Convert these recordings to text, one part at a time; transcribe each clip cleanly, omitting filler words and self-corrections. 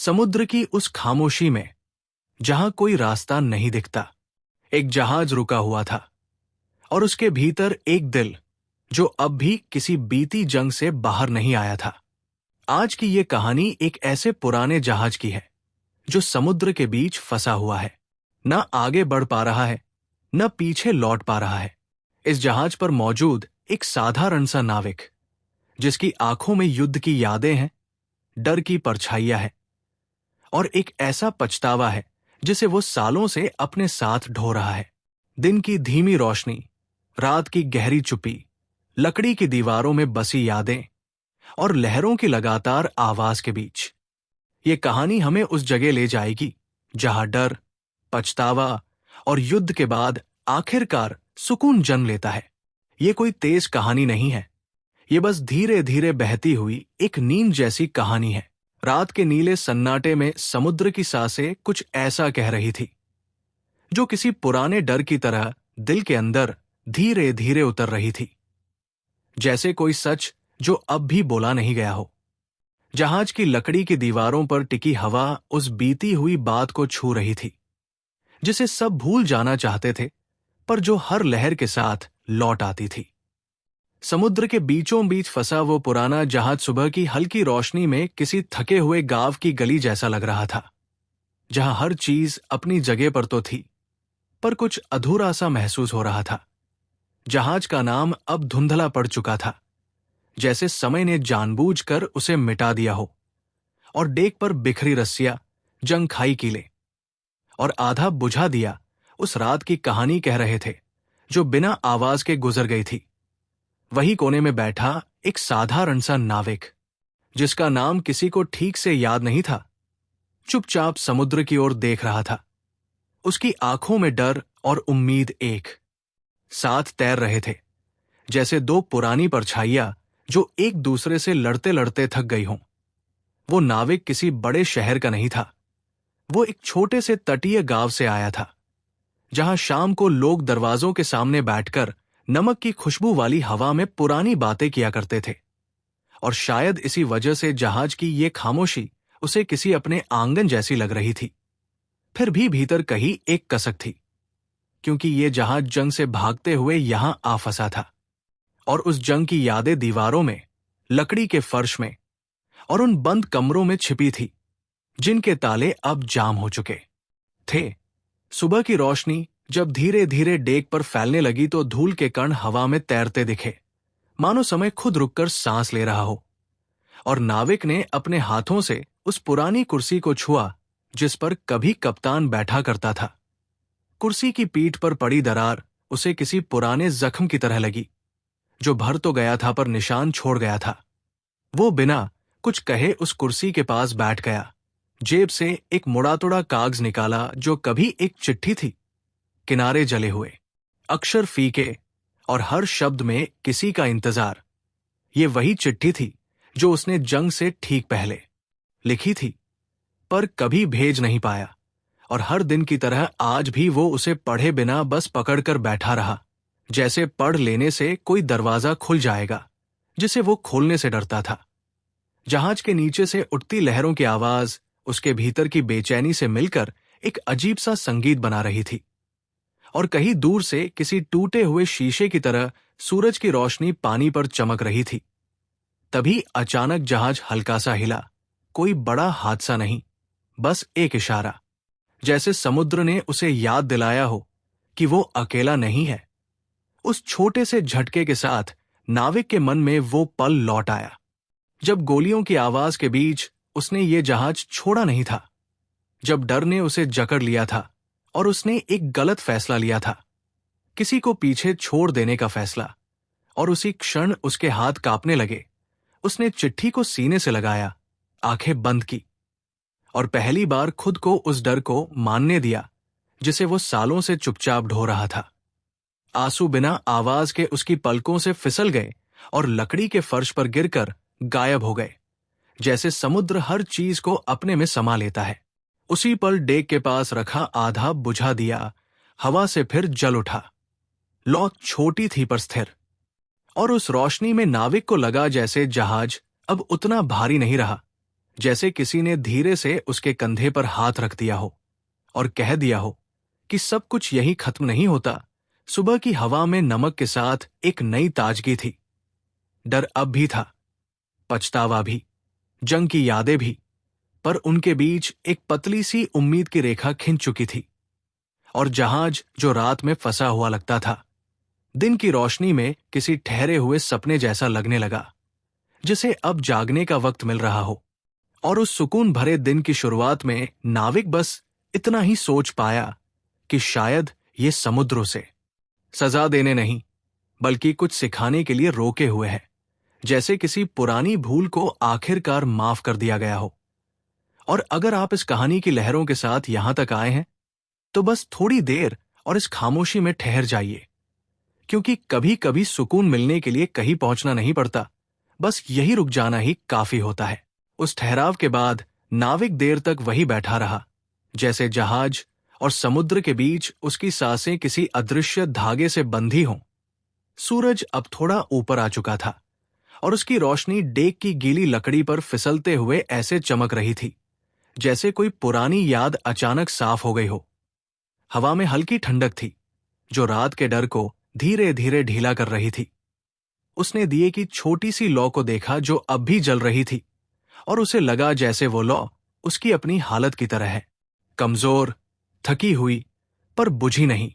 समुद्र की उस खामोशी में, जहां कोई रास्ता नहीं दिखता, एक जहाज रुका हुआ था और उसके भीतर एक दिल जो अब भी किसी बीती जंग से बाहर नहीं आया था। आज की ये कहानी एक ऐसे पुराने जहाज की है जो समुद्र के बीच फंसा हुआ है, न आगे बढ़ पा रहा है, न पीछे लौट पा रहा है। इस जहाज पर मौजूद एक साधारण सा नाविक, जिसकी आंखों में युद्ध की यादें हैं, डर की परछाइयां हैं और एक ऐसा पछतावा है जिसे वो सालों से अपने साथ ढो रहा है। दिन की धीमी रोशनी, रात की गहरी चुप्पी, लकड़ी की दीवारों में बसी यादें और लहरों की लगातार आवाज के बीच ये कहानी हमें उस जगह ले जाएगी जहां डर, पछतावा और युद्ध के बाद आखिरकार सुकून जन्म लेता है। ये कोई तेज कहानी नहीं है, ये बस धीरे धीरे बहती हुई एक नींद जैसी कहानी है। रात के नीले सन्नाटे में समुद्र की सांसें कुछ ऐसा कह रही थी जो किसी पुराने डर की तरह दिल के अंदर धीरे धीरे उतर रही थी, जैसे कोई सच जो अब भी बोला नहीं गया हो। जहाज की लकड़ी की दीवारों पर टिकी हवा उस बीती हुई बात को छू रही थी जिसे सब भूल जाना चाहते थे, पर जो हर लहर के साथ लौट आती थी। समुद्र के बीचों बीच फंसा वो पुराना जहाज सुबह की हल्की रोशनी में किसी थके हुए गांव की गली जैसा लग रहा था, जहां हर चीज अपनी जगह पर तो थी, पर कुछ अधूरा सा महसूस हो रहा था। जहाज का नाम अब धुंधला पड़ चुका था, जैसे समय ने जानबूझकर उसे मिटा दिया हो, और डेक पर बिखरी रस्सियां, जंग खाई कीले और आधा बुझा दिया उस रात की कहानी कह रहे थे जो बिना आवाज के गुजर गई थी। वही कोने में बैठा एक साधारण सा नाविक, जिसका नाम किसी को ठीक से याद नहीं था, चुपचाप समुद्र की ओर देख रहा था। उसकी आंखों में डर और उम्मीद एक साथ तैर रहे थे, जैसे दो पुरानी परछाइयां जो एक दूसरे से लड़ते लड़ते थक गई हों। वो नाविक किसी बड़े शहर का नहीं था, वो एक छोटे से तटीय गांव से आया था, जहां शाम को लोग दरवाजों के सामने बैठकर नमक की खुशबू वाली हवा में पुरानी बातें किया करते थे। और शायद इसी वजह से जहाज की ये खामोशी उसे किसी अपने आंगन जैसी लग रही थी। फिर भी भीतर कहीं एक कसक थी, क्योंकि ये जहाज जंग से भागते हुए यहां आ फंसा था, और उस जंग की यादें दीवारों में, लकड़ी के फर्श में और उन बंद कमरों में छिपी थी, जिनके ताले अब जाम हो चुके थे। सुबह की रोशनी जब धीरे धीरे डेक पर फैलने लगी तो धूल के कण हवा में तैरते दिखे, मानो समय खुद रुककर सांस ले रहा हो। और नाविक ने अपने हाथों से उस पुरानी कुर्सी को छुआ जिस पर कभी कप्तान बैठा करता था। कुर्सी की पीठ पर पड़ी दरार उसे किसी पुराने जख्म की तरह लगी, जो भर तो गया था पर निशान छोड़ गया था। वो बिना कुछ कहे उस कुर्सी के पास बैठ गया, जेब से एक मुड़ातुड़ा कागज निकाला जो कभी एक चिट्ठी थी, किनारे जले हुए, अक्षर फीके और हर शब्द में किसी का इंतजार। ये वही चिट्ठी थी जो उसने जंग से ठीक पहले लिखी थी, पर कभी भेज नहीं पाया, और हर दिन की तरह आज भी वो उसे पढ़े बिना बस पकड़कर बैठा रहा, जैसे पढ़ लेने से कोई दरवाजा खुल जाएगा जिसे वो खोलने से डरता था। जहाज के नीचे से उठती लहरों की आवाज उसके भीतर की बेचैनी से मिलकर एक अजीब सा संगीत बना रही थी, और कहीं दूर से किसी टूटे हुए शीशे की तरह सूरज की रोशनी पानी पर चमक रही थी। तभी अचानक जहाज हल्का सा हिला, कोई बड़ा हादसा नहीं, बस एक इशारा, जैसे समुद्र ने उसे याद दिलाया हो कि वो अकेला नहीं है। उस छोटे से झटके के साथ नाविक के मन में वो पल लौट आया जब गोलियों की आवाज के बीच उसने ये जहाज छोड़ा नहीं था, जब डर ने उसे जकड़ लिया था और उसने एक गलत फैसला लिया था, किसी को पीछे छोड़ देने का फैसला। और उसी क्षण उसके हाथ कांपने लगे। उसने चिट्ठी को सीने से लगाया, आंखें बंद की, और पहली बार खुद को उस डर को मानने दिया जिसे वो सालों से चुपचाप ढो रहा था। आंसू बिना आवाज के उसकी पलकों से फिसल गए और लकड़ी के फर्श पर गिरकर गायब हो गए, जैसे समुद्र हर चीज को अपने में समा लेता है। उसी पल डेक के पास रखा आधा बुझा दिया हवा से फिर जल उठा। लौ छोटी थी पर स्थिर, और उस रोशनी में नाविक को लगा जैसे जहाज अब उतना भारी नहीं रहा जैसे किसी ने धीरे से उसके कंधे पर हाथ रख दिया हो और कह दिया हो कि सब कुछ यही खत्म नहीं होता। सुबह की हवा में नमक के साथ एक नई ताजगी थी। डर अब भी था, पछतावा भी, जंग की यादें भी, पर उनके बीच एक पतली सी उम्मीद की रेखा खिंच चुकी थी। और जहाज जो रात में फंसा हुआ लगता था, दिन की रोशनी में किसी ठहरे हुए सपने जैसा लगने लगा, जिसे अब जागने का वक्त मिल रहा हो। और उस सुकून भरे दिन की शुरुआत में नाविक बस इतना ही सोच पाया कि शायद ये समुद्र उसे सजा देने नहीं, बल्कि कुछ सिखाने के लिए रोके हुए है, जैसे किसी पुरानी भूल को आखिरकार माफ कर दिया गया हो। और अगर आप इस कहानी की लहरों के साथ यहां तक आए हैं, तो बस थोड़ी देर और इस खामोशी में ठहर जाइए, क्योंकि कभी कभी सुकून मिलने के लिए कहीं पहुंचना नहीं पड़ता, बस यही रुक जाना ही काफी होता है। उस ठहराव के बाद नाविक देर तक वही बैठा रहा, जैसे जहाज और समुद्र के बीच उसकी सांसें किसी अदृश्य धागे से बंधी हों। सूरज अब थोड़ा ऊपर आ चुका था और उसकी रोशनी डेक की गीली लकड़ी पर फिसलते हुए ऐसे चमक रही थी जैसे कोई पुरानी याद अचानक साफ हो गई हो। हवा में हल्की ठंडक थी जो रात के डर को धीरे धीरे ढीला कर रही थी। उसने दिए की छोटी सी लौ को देखा जो अब भी जल रही थी, और उसे लगा जैसे वो लौ उसकी अपनी हालत की तरह है, कमजोर, थकी हुई, पर बुझी नहीं।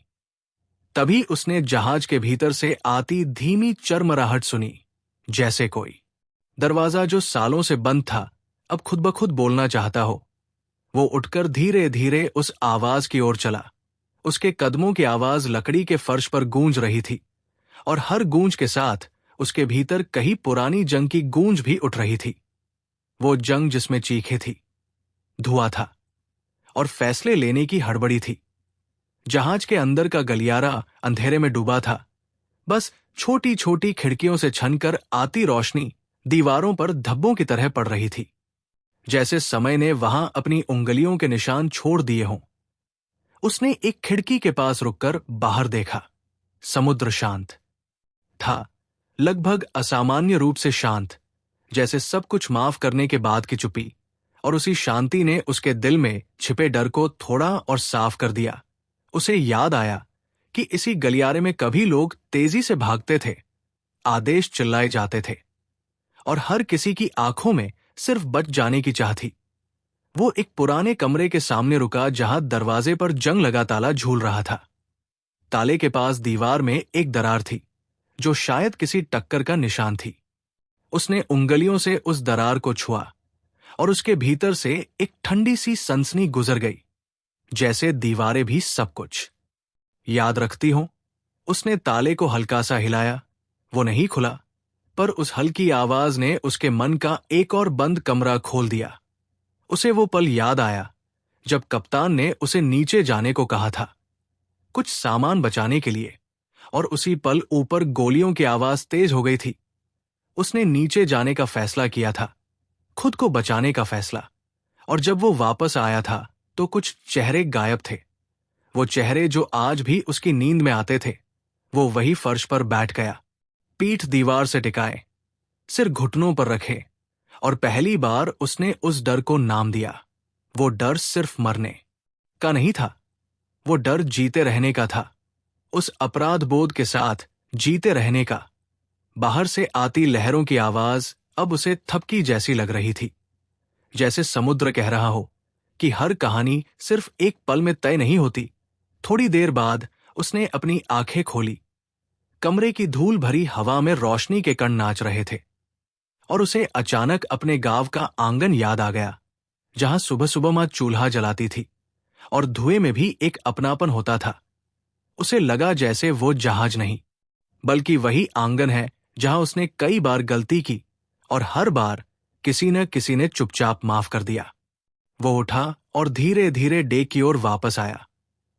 तभी उसने जहाज के भीतर से आती धीमी चरमराहट सुनी, जैसे कोई दरवाजा जो सालों से बंद था अब खुद ब खुद बोलना चाहता हो। वो उठकर धीरे धीरे उस आवाज की ओर चला। उसके कदमों की आवाज लकड़ी के फर्श पर गूंज रही थी, और हर गूंज के साथ उसके भीतर कहीं पुरानी जंग की गूंज भी उठ रही थी। वो जंग जिसमें चीखें थी, धुआं था और फैसले लेने की हड़बड़ी थी। जहाज के अंदर का गलियारा अंधेरे में डूबा था। बस छोटी छोटी खिड़कियों से छनकर आती रोशनी दीवारों पर धब्बों की तरह पड़ रही थी, जैसे समय ने वहां अपनी उंगलियों के निशान छोड़ दिए हों। उसने एक खिड़की के पास रुककर बाहर देखा। समुद्र शांत था, लगभग असामान्य रूप से शांत, जैसे सब कुछ माफ करने के बाद की चुप्पी। और उसी शांति ने उसके दिल में छिपे डर को थोड़ा और साफ कर दिया। उसे याद आया कि इसी गलियारे में कभी लोग तेजी से भागते थे, आदेश चिल्लाए जाते थे, और हर किसी की आंखों में सिर्फ बच जाने की चाह थी। वो एक पुराने कमरे के सामने रुका जहां दरवाजे पर जंग लगा ताला झूल रहा था। ताले के पास दीवार में एक दरार थी जो शायद किसी टक्कर का निशान थी। उसने उंगलियों से उस दरार को छुआ और उसके भीतर से एक ठंडी सी सनसनी गुजर गई, जैसे दीवारें भी सब कुछ याद रखती हों। उसने ताले को हल्का सा हिलाया। वो नहीं खुला, पर उस हल्की आवाज ने उसके मन का एक और बंद कमरा खोल दिया। उसे वो पल याद आया जब कप्तान ने उसे नीचे जाने को कहा था, कुछ सामान बचाने के लिए, और उसी पल ऊपर गोलियों की आवाज तेज हो गई थी। उसने नीचे जाने का फैसला किया था, खुद को बचाने का फैसला। और जब वो वापस आया था तो कुछ चेहरे गायब थे। वो चेहरे जो आज भी उसकी नींद में आते थे। वो वही फर्श पर बैठ गया, पीठ दीवार से टिकाए, सिर घुटनों पर रखे, और पहली बार उसने उस डर को नाम दिया। वो डर सिर्फ मरने का नहीं था, वो डर जीते रहने का था, उस अपराध बोध के साथ जीते रहने का। बाहर से आती लहरों की आवाज अब उसे थपकी जैसी लग रही थी, जैसे समुद्र कह रहा हो कि हर कहानी सिर्फ एक पल में तय नहीं होती। थोड़ी देर बाद उसने अपनी आंखें खोली। कमरे की धूल भरी हवा में रोशनी के कण नाच रहे थे, और उसे अचानक अपने गांव का आंगन याद आ गया, जहां सुबह सुबह मां चूल्हा जलाती थी, और धुएं में भी एक अपनापन होता था। उसे लगा जैसे वो जहाज नहीं, बल्कि वही आंगन है जहां उसने कई बार गलती की, और हर बार किसी न किसी ने चुपचाप माफ कर दिया। वो उठा और धीरे धीरे डेक की ओर वापस आया।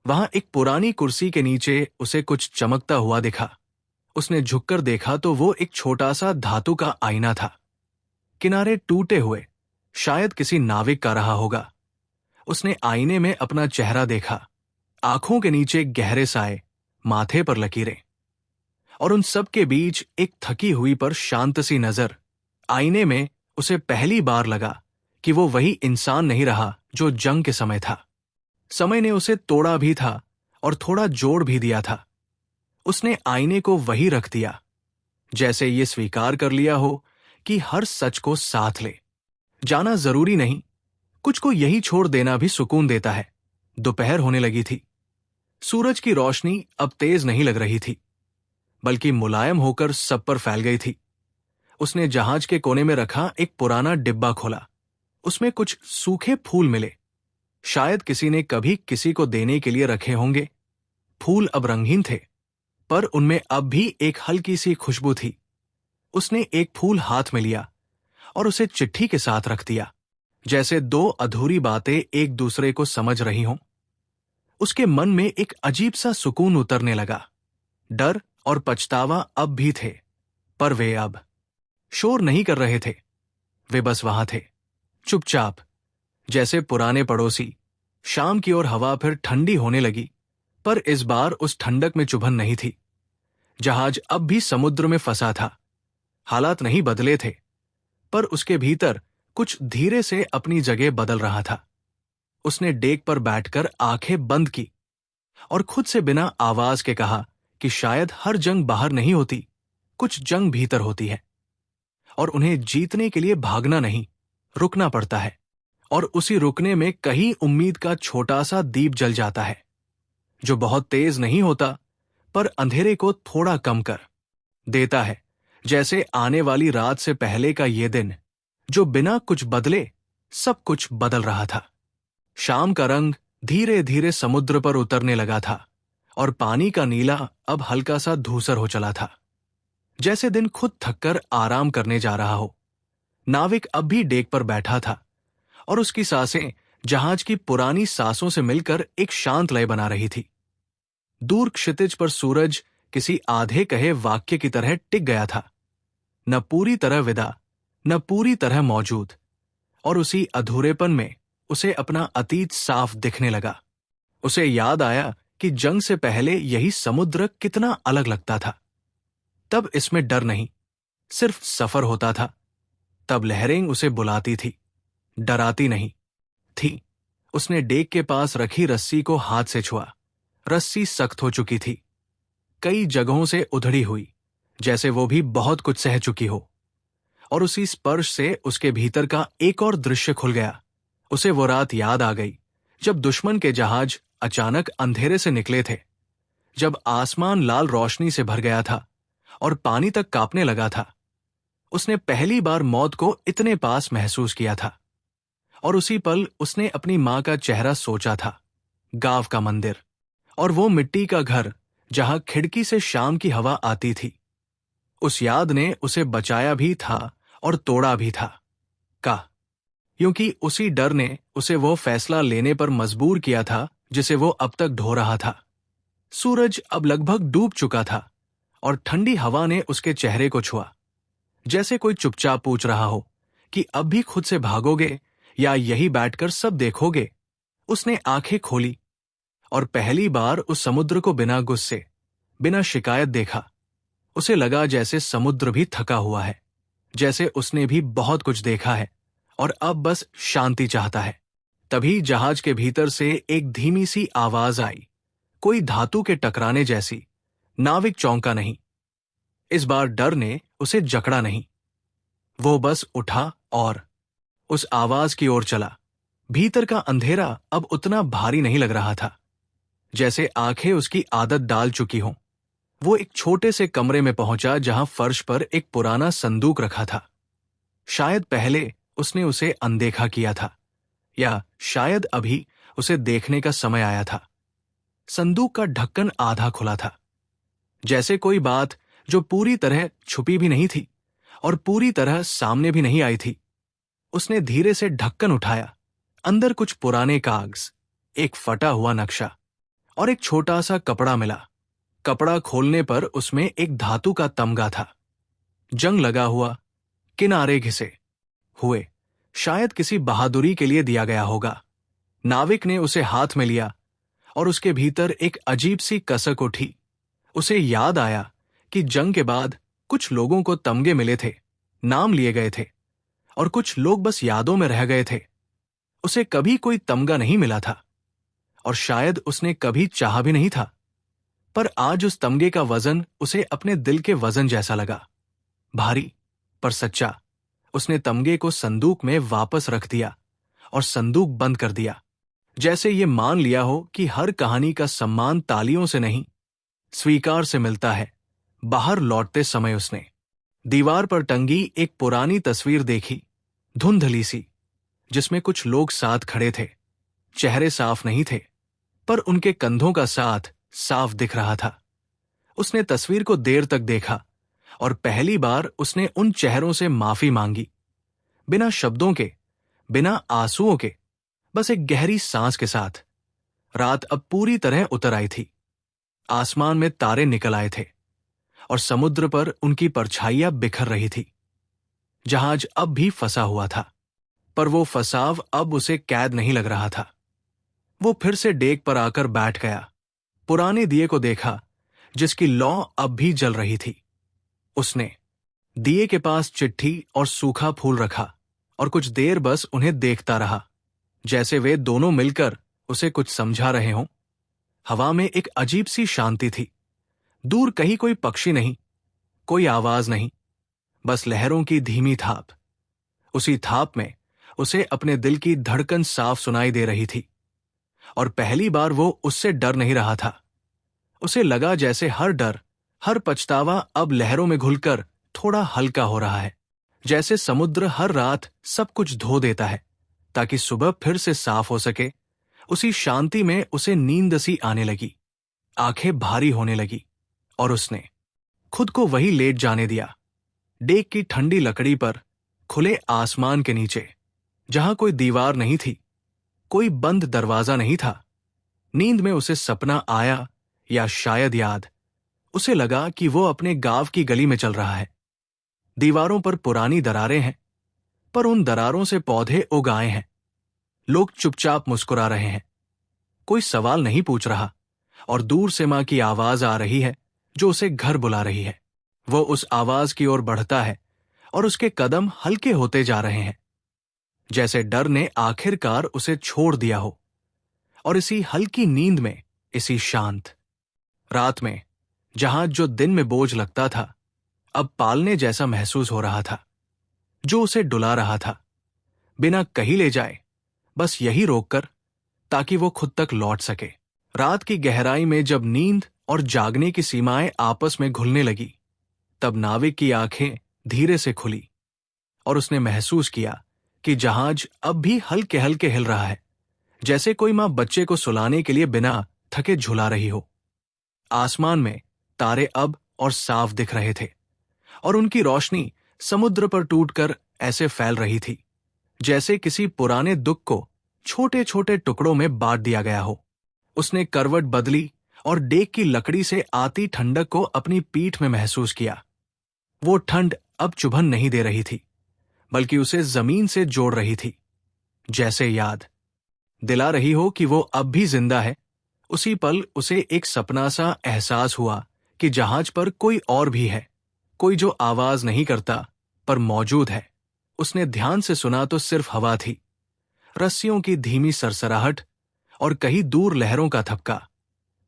वहां एक पुरानी कुर्सी के नीचे उसे कुछ चमकता हुआ दिखा। उसने झुककर देखा तो वो एक छोटा सा धातु का आईना था, किनारे टूटे हुए, शायद किसी नाविक का रहा होगा। उसने आईने में अपना चेहरा देखा, आंखों के नीचे गहरे साए, माथे पर लकीरें, और उन सब के बीच एक थकी हुई पर शांत सी नजर। आईने में उसे पहली बार लगा कि वो वही इंसान नहीं रहा जो जंग के समय था। समय ने उसे तोड़ा भी था और थोड़ा जोड़ भी दिया था। उसने आईने को वही रख दिया, जैसे ये स्वीकार कर लिया हो कि हर सच को साथ ले जाना जरूरी नहीं, कुछ को यही छोड़ देना भी सुकून देता है। दोपहर होने लगी थी। सूरज की रोशनी अब तेज नहीं लग रही थी, बल्कि मुलायम होकर सब पर फैल गई थी। उसने जहाज के कोने में रखा एक पुराना डिब्बा खोला। उसमें कुछ सूखे फूल मिले। शायद किसी ने कभी किसी को देने के लिए रखे होंगे। फूल अब रंगीन थे, पर उनमें अब भी एक हल्की सी खुशबू थी। उसने एक फूल हाथ में लिया और उसे चिट्ठी के साथ रख दिया, जैसे दो अधूरी बातें एक दूसरे को समझ रही हों। उसके मन में एक अजीब सा सुकून उतरने लगा। डर और पछतावा अब भी थे, पर वे अब शोर नहीं कर रहे थे। वे बस वहां थे, चुपचाप, जैसे पुराने पड़ोसी। शाम की ओर हवा फिर ठंडी होने लगी, पर इस बार उस ठंडक में चुभन नहीं थी। जहाज अब भी समुद्र में फंसा था। हालात नहीं बदले थे, पर उसके भीतर कुछ धीरे से अपनी जगह बदल रहा था। उसने डेक पर बैठकर आंखें बंद की और खुद से बिना आवाज के कहा कि शायद हर जंग बाहर नहीं होती, कुछ जंग भीतर होती है, और उन्हें जीतने के लिए भागना नहीं, रुकना पड़ता है। और उसी रुकने में कहीं उम्मीद का छोटा सा दीप जल जाता है, जो बहुत तेज नहीं होता, पर अंधेरे को थोड़ा कम कर देता है, जैसे आने वाली रात से पहले का ये दिन, जो बिना कुछ बदले सब कुछ बदल रहा था। शाम का रंग धीरे धीरे समुद्र पर उतरने लगा था और पानी का नीला अब हल्का सा धूसर हो चला था, जैसे दिन खुद थककर आराम करने जा रहा हो। नाविक अब भी डेक पर बैठा था और उसकी सांसें जहाज की पुरानी सांसों से मिलकर एक शांत लय बना रही थी। दूर क्षितिज पर सूरज किसी आधे कहे वाक्य की तरह टिक गया था, न पूरी तरह विदा, न पूरी तरह मौजूद। और उसी अधूरेपन में उसे अपना अतीत साफ दिखने लगा। उसे याद आया कि जंग से पहले यही समुद्र कितना अलग लगता था। तब इसमें डर नहीं, सिर्फ सफर होता था। तब लहरें उसे बुलाती थी, डराती नहीं थी। उसने डेक के पास रखी रस्सी को हाथ से छुआ। रस्सी सख्त हो चुकी थी, कई जगहों से उधड़ी हुई, जैसे वो भी बहुत कुछ सह चुकी हो। और उसी स्पर्श से उसके भीतर का एक और दृश्य खुल गया। उसे वो रात याद आ गई जब दुश्मन के जहाज अचानक अंधेरे से निकले थे, जब आसमान लाल रोशनी से भर गया था और पानी तक कांपने लगा था। उसने पहली बार मौत को इतने पास महसूस किया था। और उसी पल उसने अपनी मां का चेहरा सोचा था, गांव का मंदिर और वो मिट्टी का घर जहां खिड़की से शाम की हवा आती थी। उस याद ने उसे बचाया भी था और तोड़ा भी था, क्योंकि उसी डर ने उसे वो फैसला लेने पर मजबूर किया था जिसे वो अब तक ढो रहा था। सूरज अब लगभग डूब चुका था और ठंडी हवा ने उसके चेहरे को छुआ, जैसे कोई चुपचाप पूछ रहा हो कि अब भी खुद से भागोगे या यही बैठकर सब देखोगे। उसने आंखें खोली और पहली बार उस समुद्र को बिना गुस्से, बिना शिकायत देखा। उसे लगा जैसे समुद्र भी थका हुआ है, जैसे उसने भी बहुत कुछ देखा है और अब बस शांति चाहता है। तभी जहाज के भीतर से एक धीमी सी आवाज आई, कोई धातु के टकराने जैसी। नाविक चौंका नहीं। इस बार डर ने उसे जकड़ा नहीं। वो बस उठा और उस आवाज की ओर चला। भीतर का अंधेरा अब उतना भारी नहीं लग रहा था, जैसे आंखें उसकी आदत डाल चुकी हों। वो एक छोटे से कमरे में पहुंचा जहां फर्श पर एक पुराना संदूक रखा था। शायद पहले उसने उसे अनदेखा किया था, या शायद अभी उसे देखने का समय आया था। संदूक का ढक्कन आधा खुला था, जैसे कोई बात जो पूरी तरह छुपी भी नहीं थी और पूरी तरह सामने भी नहीं आई थी। उसने धीरे से ढक्कन उठाया। अंदर कुछ पुराने कागज, एक फटा हुआ नक्शा और एक छोटा सा कपड़ा मिला। कपड़ा खोलने पर उसमें एक धातु का तमगा था, जंग लगा हुआ, किनारे घिसे हुए, शायद किसी बहादुरी के लिए दिया गया होगा। नाविक ने उसे हाथ में लिया और उसके भीतर एक अजीब सी कसक उठी। उसे याद आया कि जंग के बाद कुछ लोगों को तमगे मिले थे, नाम लिए गए थे, और कुछ लोग बस यादों में रह गए थे। उसे कभी कोई तमगा नहीं मिला था और शायद उसने कभी चाहा भी नहीं था, पर आज उस तमगे का वजन उसे अपने दिल के वजन जैसा लगा, भारी पर सच्चा। उसने तमगे को संदूक में वापस रख दिया और संदूक बंद कर दिया, जैसे ये मान लिया हो कि हर कहानी का सम्मान तालियों से नहीं, स्वीकार से मिलता है। बाहर लौटते समय उसने दीवार पर टंगी एक पुरानी तस्वीर देखी, धुंधली सी, जिसमें कुछ लोग साथ खड़े थे। चेहरे साफ नहीं थे, पर उनके कंधों का साथ साफ दिख रहा था। उसने तस्वीर को देर तक देखा और पहली बार उसने उन चेहरों से माफी मांगी, बिना शब्दों के, बिना आंसुओं के, बस एक गहरी सांस के साथ। रात अब पूरी तरह उतर आई थी। आसमान में तारे निकल आए थे और समुद्र पर उनकी परछाइयां बिखर रही थी। जहाज अब भी फंसा हुआ था, पर वो फंसाव अब उसे कैद नहीं लग रहा था। वो फिर से डेक पर आकर बैठ गया, पुराने दिए को देखा जिसकी लौ अब भी जल रही थी। उसने दिए के पास चिट्ठी और सूखा फूल रखा और कुछ देर बस उन्हें देखता रहा, जैसे वे दोनों मिलकर उसे कुछ समझा रहे हों। हवा में एक अजीब सी शांति थी। दूर कहीं कोई पक्षी नहीं, कोई आवाज नहीं, बस लहरों की धीमी थाप। उसी थाप में उसे अपने दिल की धड़कन साफ सुनाई दे रही थी और पहली बार वो उससे डर नहीं रहा था। उसे लगा जैसे हर डर, हर पछतावा अब लहरों में घुलकर थोड़ा हल्का हो रहा है, जैसे समुद्र हर रात सब कुछ धो देता है ताकि सुबह फिर से साफ हो सके। उसी शांति में उसे नींद सी आने लगी, आंखें भारी होने लगी और उसने खुद को वही लेट जाने दिया, डेक की ठंडी लकड़ी पर, खुले आसमान के नीचे, जहां कोई दीवार नहीं थी, कोई बंद दरवाजा नहीं था। नींद में उसे सपना आया या शायद याद। उसे लगा कि वो अपने गांव की गली में चल रहा है। दीवारों पर पुरानी दरारें हैं, पर उन दरारों से पौधे उग आए हैं। लोग चुपचाप मुस्कुरा रहे हैं, कोई सवाल नहीं पूछ रहा और दूर से मां की आवाज आ रही है जो उसे घर बुला रही है। वो उस आवाज की ओर बढ़ता है और उसके कदम हल्के होते जा रहे हैं, जैसे डर ने आखिरकार उसे छोड़ दिया हो। और इसी हल्की नींद में, इसी शांत रात में, जहाज जो दिन में बोझ लगता था अब पालने जैसा महसूस हो रहा था, जो उसे डुला रहा था, बिना कहीं ले जाए, बस यही रोककर ताकि वो खुद तक लौट सके। रात की गहराई में जब नींद और जागने की सीमाएं आपस में घुलने लगी, तब नाविक की आंखें धीरे से खुली और उसने महसूस किया कि जहाज अब भी हल्के हल्के हिल रहा है, जैसे कोई मां बच्चे को सुलाने के लिए बिना थके झुला रही हो। आसमान में तारे अब और साफ दिख रहे थे और उनकी रोशनी समुद्र पर टूटकर ऐसे फैल रही थी जैसे किसी पुराने दुख को छोटे छोटे टुकड़ों में बांट दिया गया हो। उसने करवट बदली और डेक की लकड़ी से आती ठंडक को अपनी पीठ में महसूस किया। वो ठंड अब चुभन नहीं दे रही थी, बल्कि उसे जमीन से जोड़ रही थी, जैसे याद दिला रही हो कि वो अब भी जिंदा है। उसी पल उसे एक सपना सा एहसास हुआ कि जहाज पर कोई और भी है, कोई जो आवाज नहीं करता पर मौजूद है। उसने ध्यान से सुना तो सिर्फ हवा थी, रस्सियों की धीमी सरसराहट और कहीं दूर लहरों का थपका,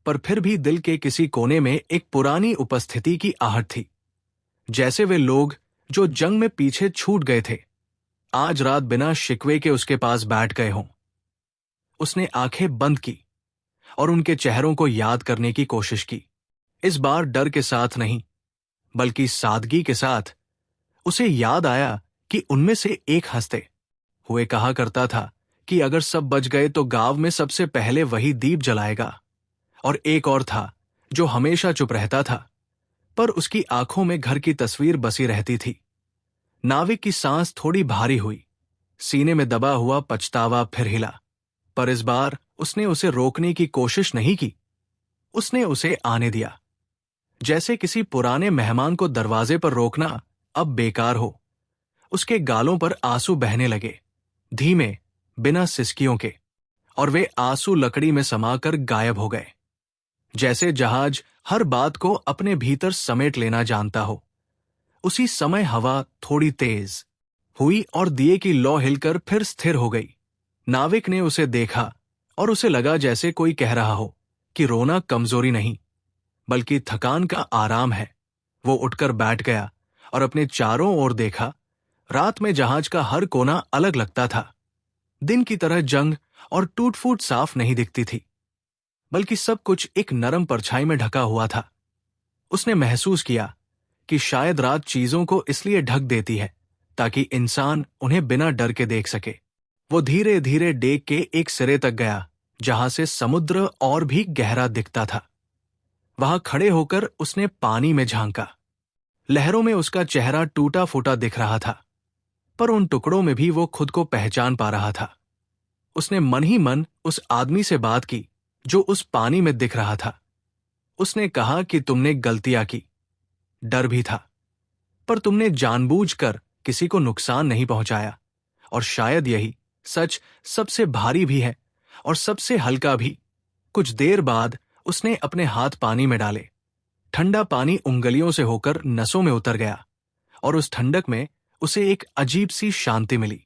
पर फिर भी दिल के किसी कोने में एक पुरानी उपस्थिति की आहट थी, जैसे वे लोग जो जंग में पीछे छूट गए थे आज रात बिना शिकवे के उसके पास बैठ गए हों। उसने आंखें बंद की और उनके चेहरों को याद करने की कोशिश की, इस बार डर के साथ नहीं, बल्कि सादगी के साथ। उसे याद आया कि उनमें से एक हंसते हुए कहा करता था कि अगर सब बच गए तो गांव में सबसे पहले वही दीप जलाएगा, और एक और था जो हमेशा चुप रहता था, पर उसकी आंखों में घर की तस्वीर बसी रहती थी। नाविक की सांस थोड़ी भारी हुई, सीने में दबा हुआ पछतावा फिर हिला, पर इस बार उसने उसे रोकने की कोशिश नहीं की। उसने उसे आने दिया, जैसे किसी पुराने मेहमान को दरवाजे पर रोकना अब बेकार हो। उसके गालों पर आंसू बहने लगे, धीमे, बिना सिसकियों के, और वे आंसू लकड़ी में समाकर गायब हो गए, जैसे जहाज हर बात को अपने भीतर समेट लेना जानता हो। उसी समय हवा थोड़ी तेज, हुई और दिए की लौ हिलकर फिर स्थिर हो गई। नाविक ने उसे देखा और उसे लगा जैसे कोई कह रहा हो कि रोना कमजोरी नहीं, बल्कि थकान का आराम है। वो उठकर बैठ गया और अपने चारों ओर देखा। रात में जहाज का हर कोना अलग लगता था। दिन की तरह जंग और टूट फूट साफ नहीं दिखती थी, बल्कि सब कुछ एक नरम परछाई में ढका हुआ था। उसने महसूस किया कि शायद रात चीजों को इसलिए ढक देती है ताकि इंसान उन्हें बिना डर के देख सके। वो धीरे धीरे डेक के एक सिरे तक गया जहां से समुद्र और भी गहरा दिखता था। वहां खड़े होकर उसने पानी में झांका। लहरों में उसका चेहरा टूटा फूटा दिख रहा था, पर उन टुकड़ों में भी वो खुद को पहचान पा रहा था। उसने मन ही मन उस आदमी से बात की जो उस पानी में दिख रहा था। उसने कहा कि तुमने गलतियां की, डर भी था, पर तुमने जानबूझकर किसी को नुकसान नहीं पहुंचाया। और शायद यही सच सबसे भारी भी है और सबसे हल्का भी। कुछ देर बाद उसने अपने हाथ पानी में डाले। ठंडा पानी उंगलियों से होकर नसों में उतर गया और उस ठंडक में उसे एक अजीब सी शांति मिली,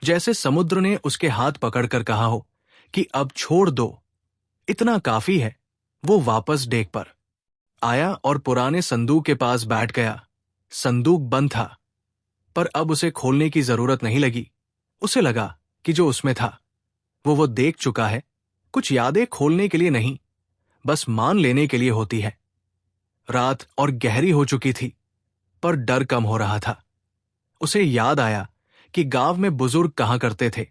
जैसे समुद्र ने उसके हाथ पकड़कर कहा हो कि अब छोड़ दो, इतना काफी है। वो वापस डेक पर आया और पुराने संदूक के पास बैठ गया। संदूक बंद था, पर अब उसे खोलने की जरूरत नहीं लगी। उसे लगा कि जो उसमें था वो देख चुका है। कुछ यादें खोलने के लिए नहीं, बस मान लेने के लिए होती है। रात और गहरी हो चुकी थी, पर डर कम हो रहा था। उसे याद आया कि गांव में बुजुर्ग कहा करते थे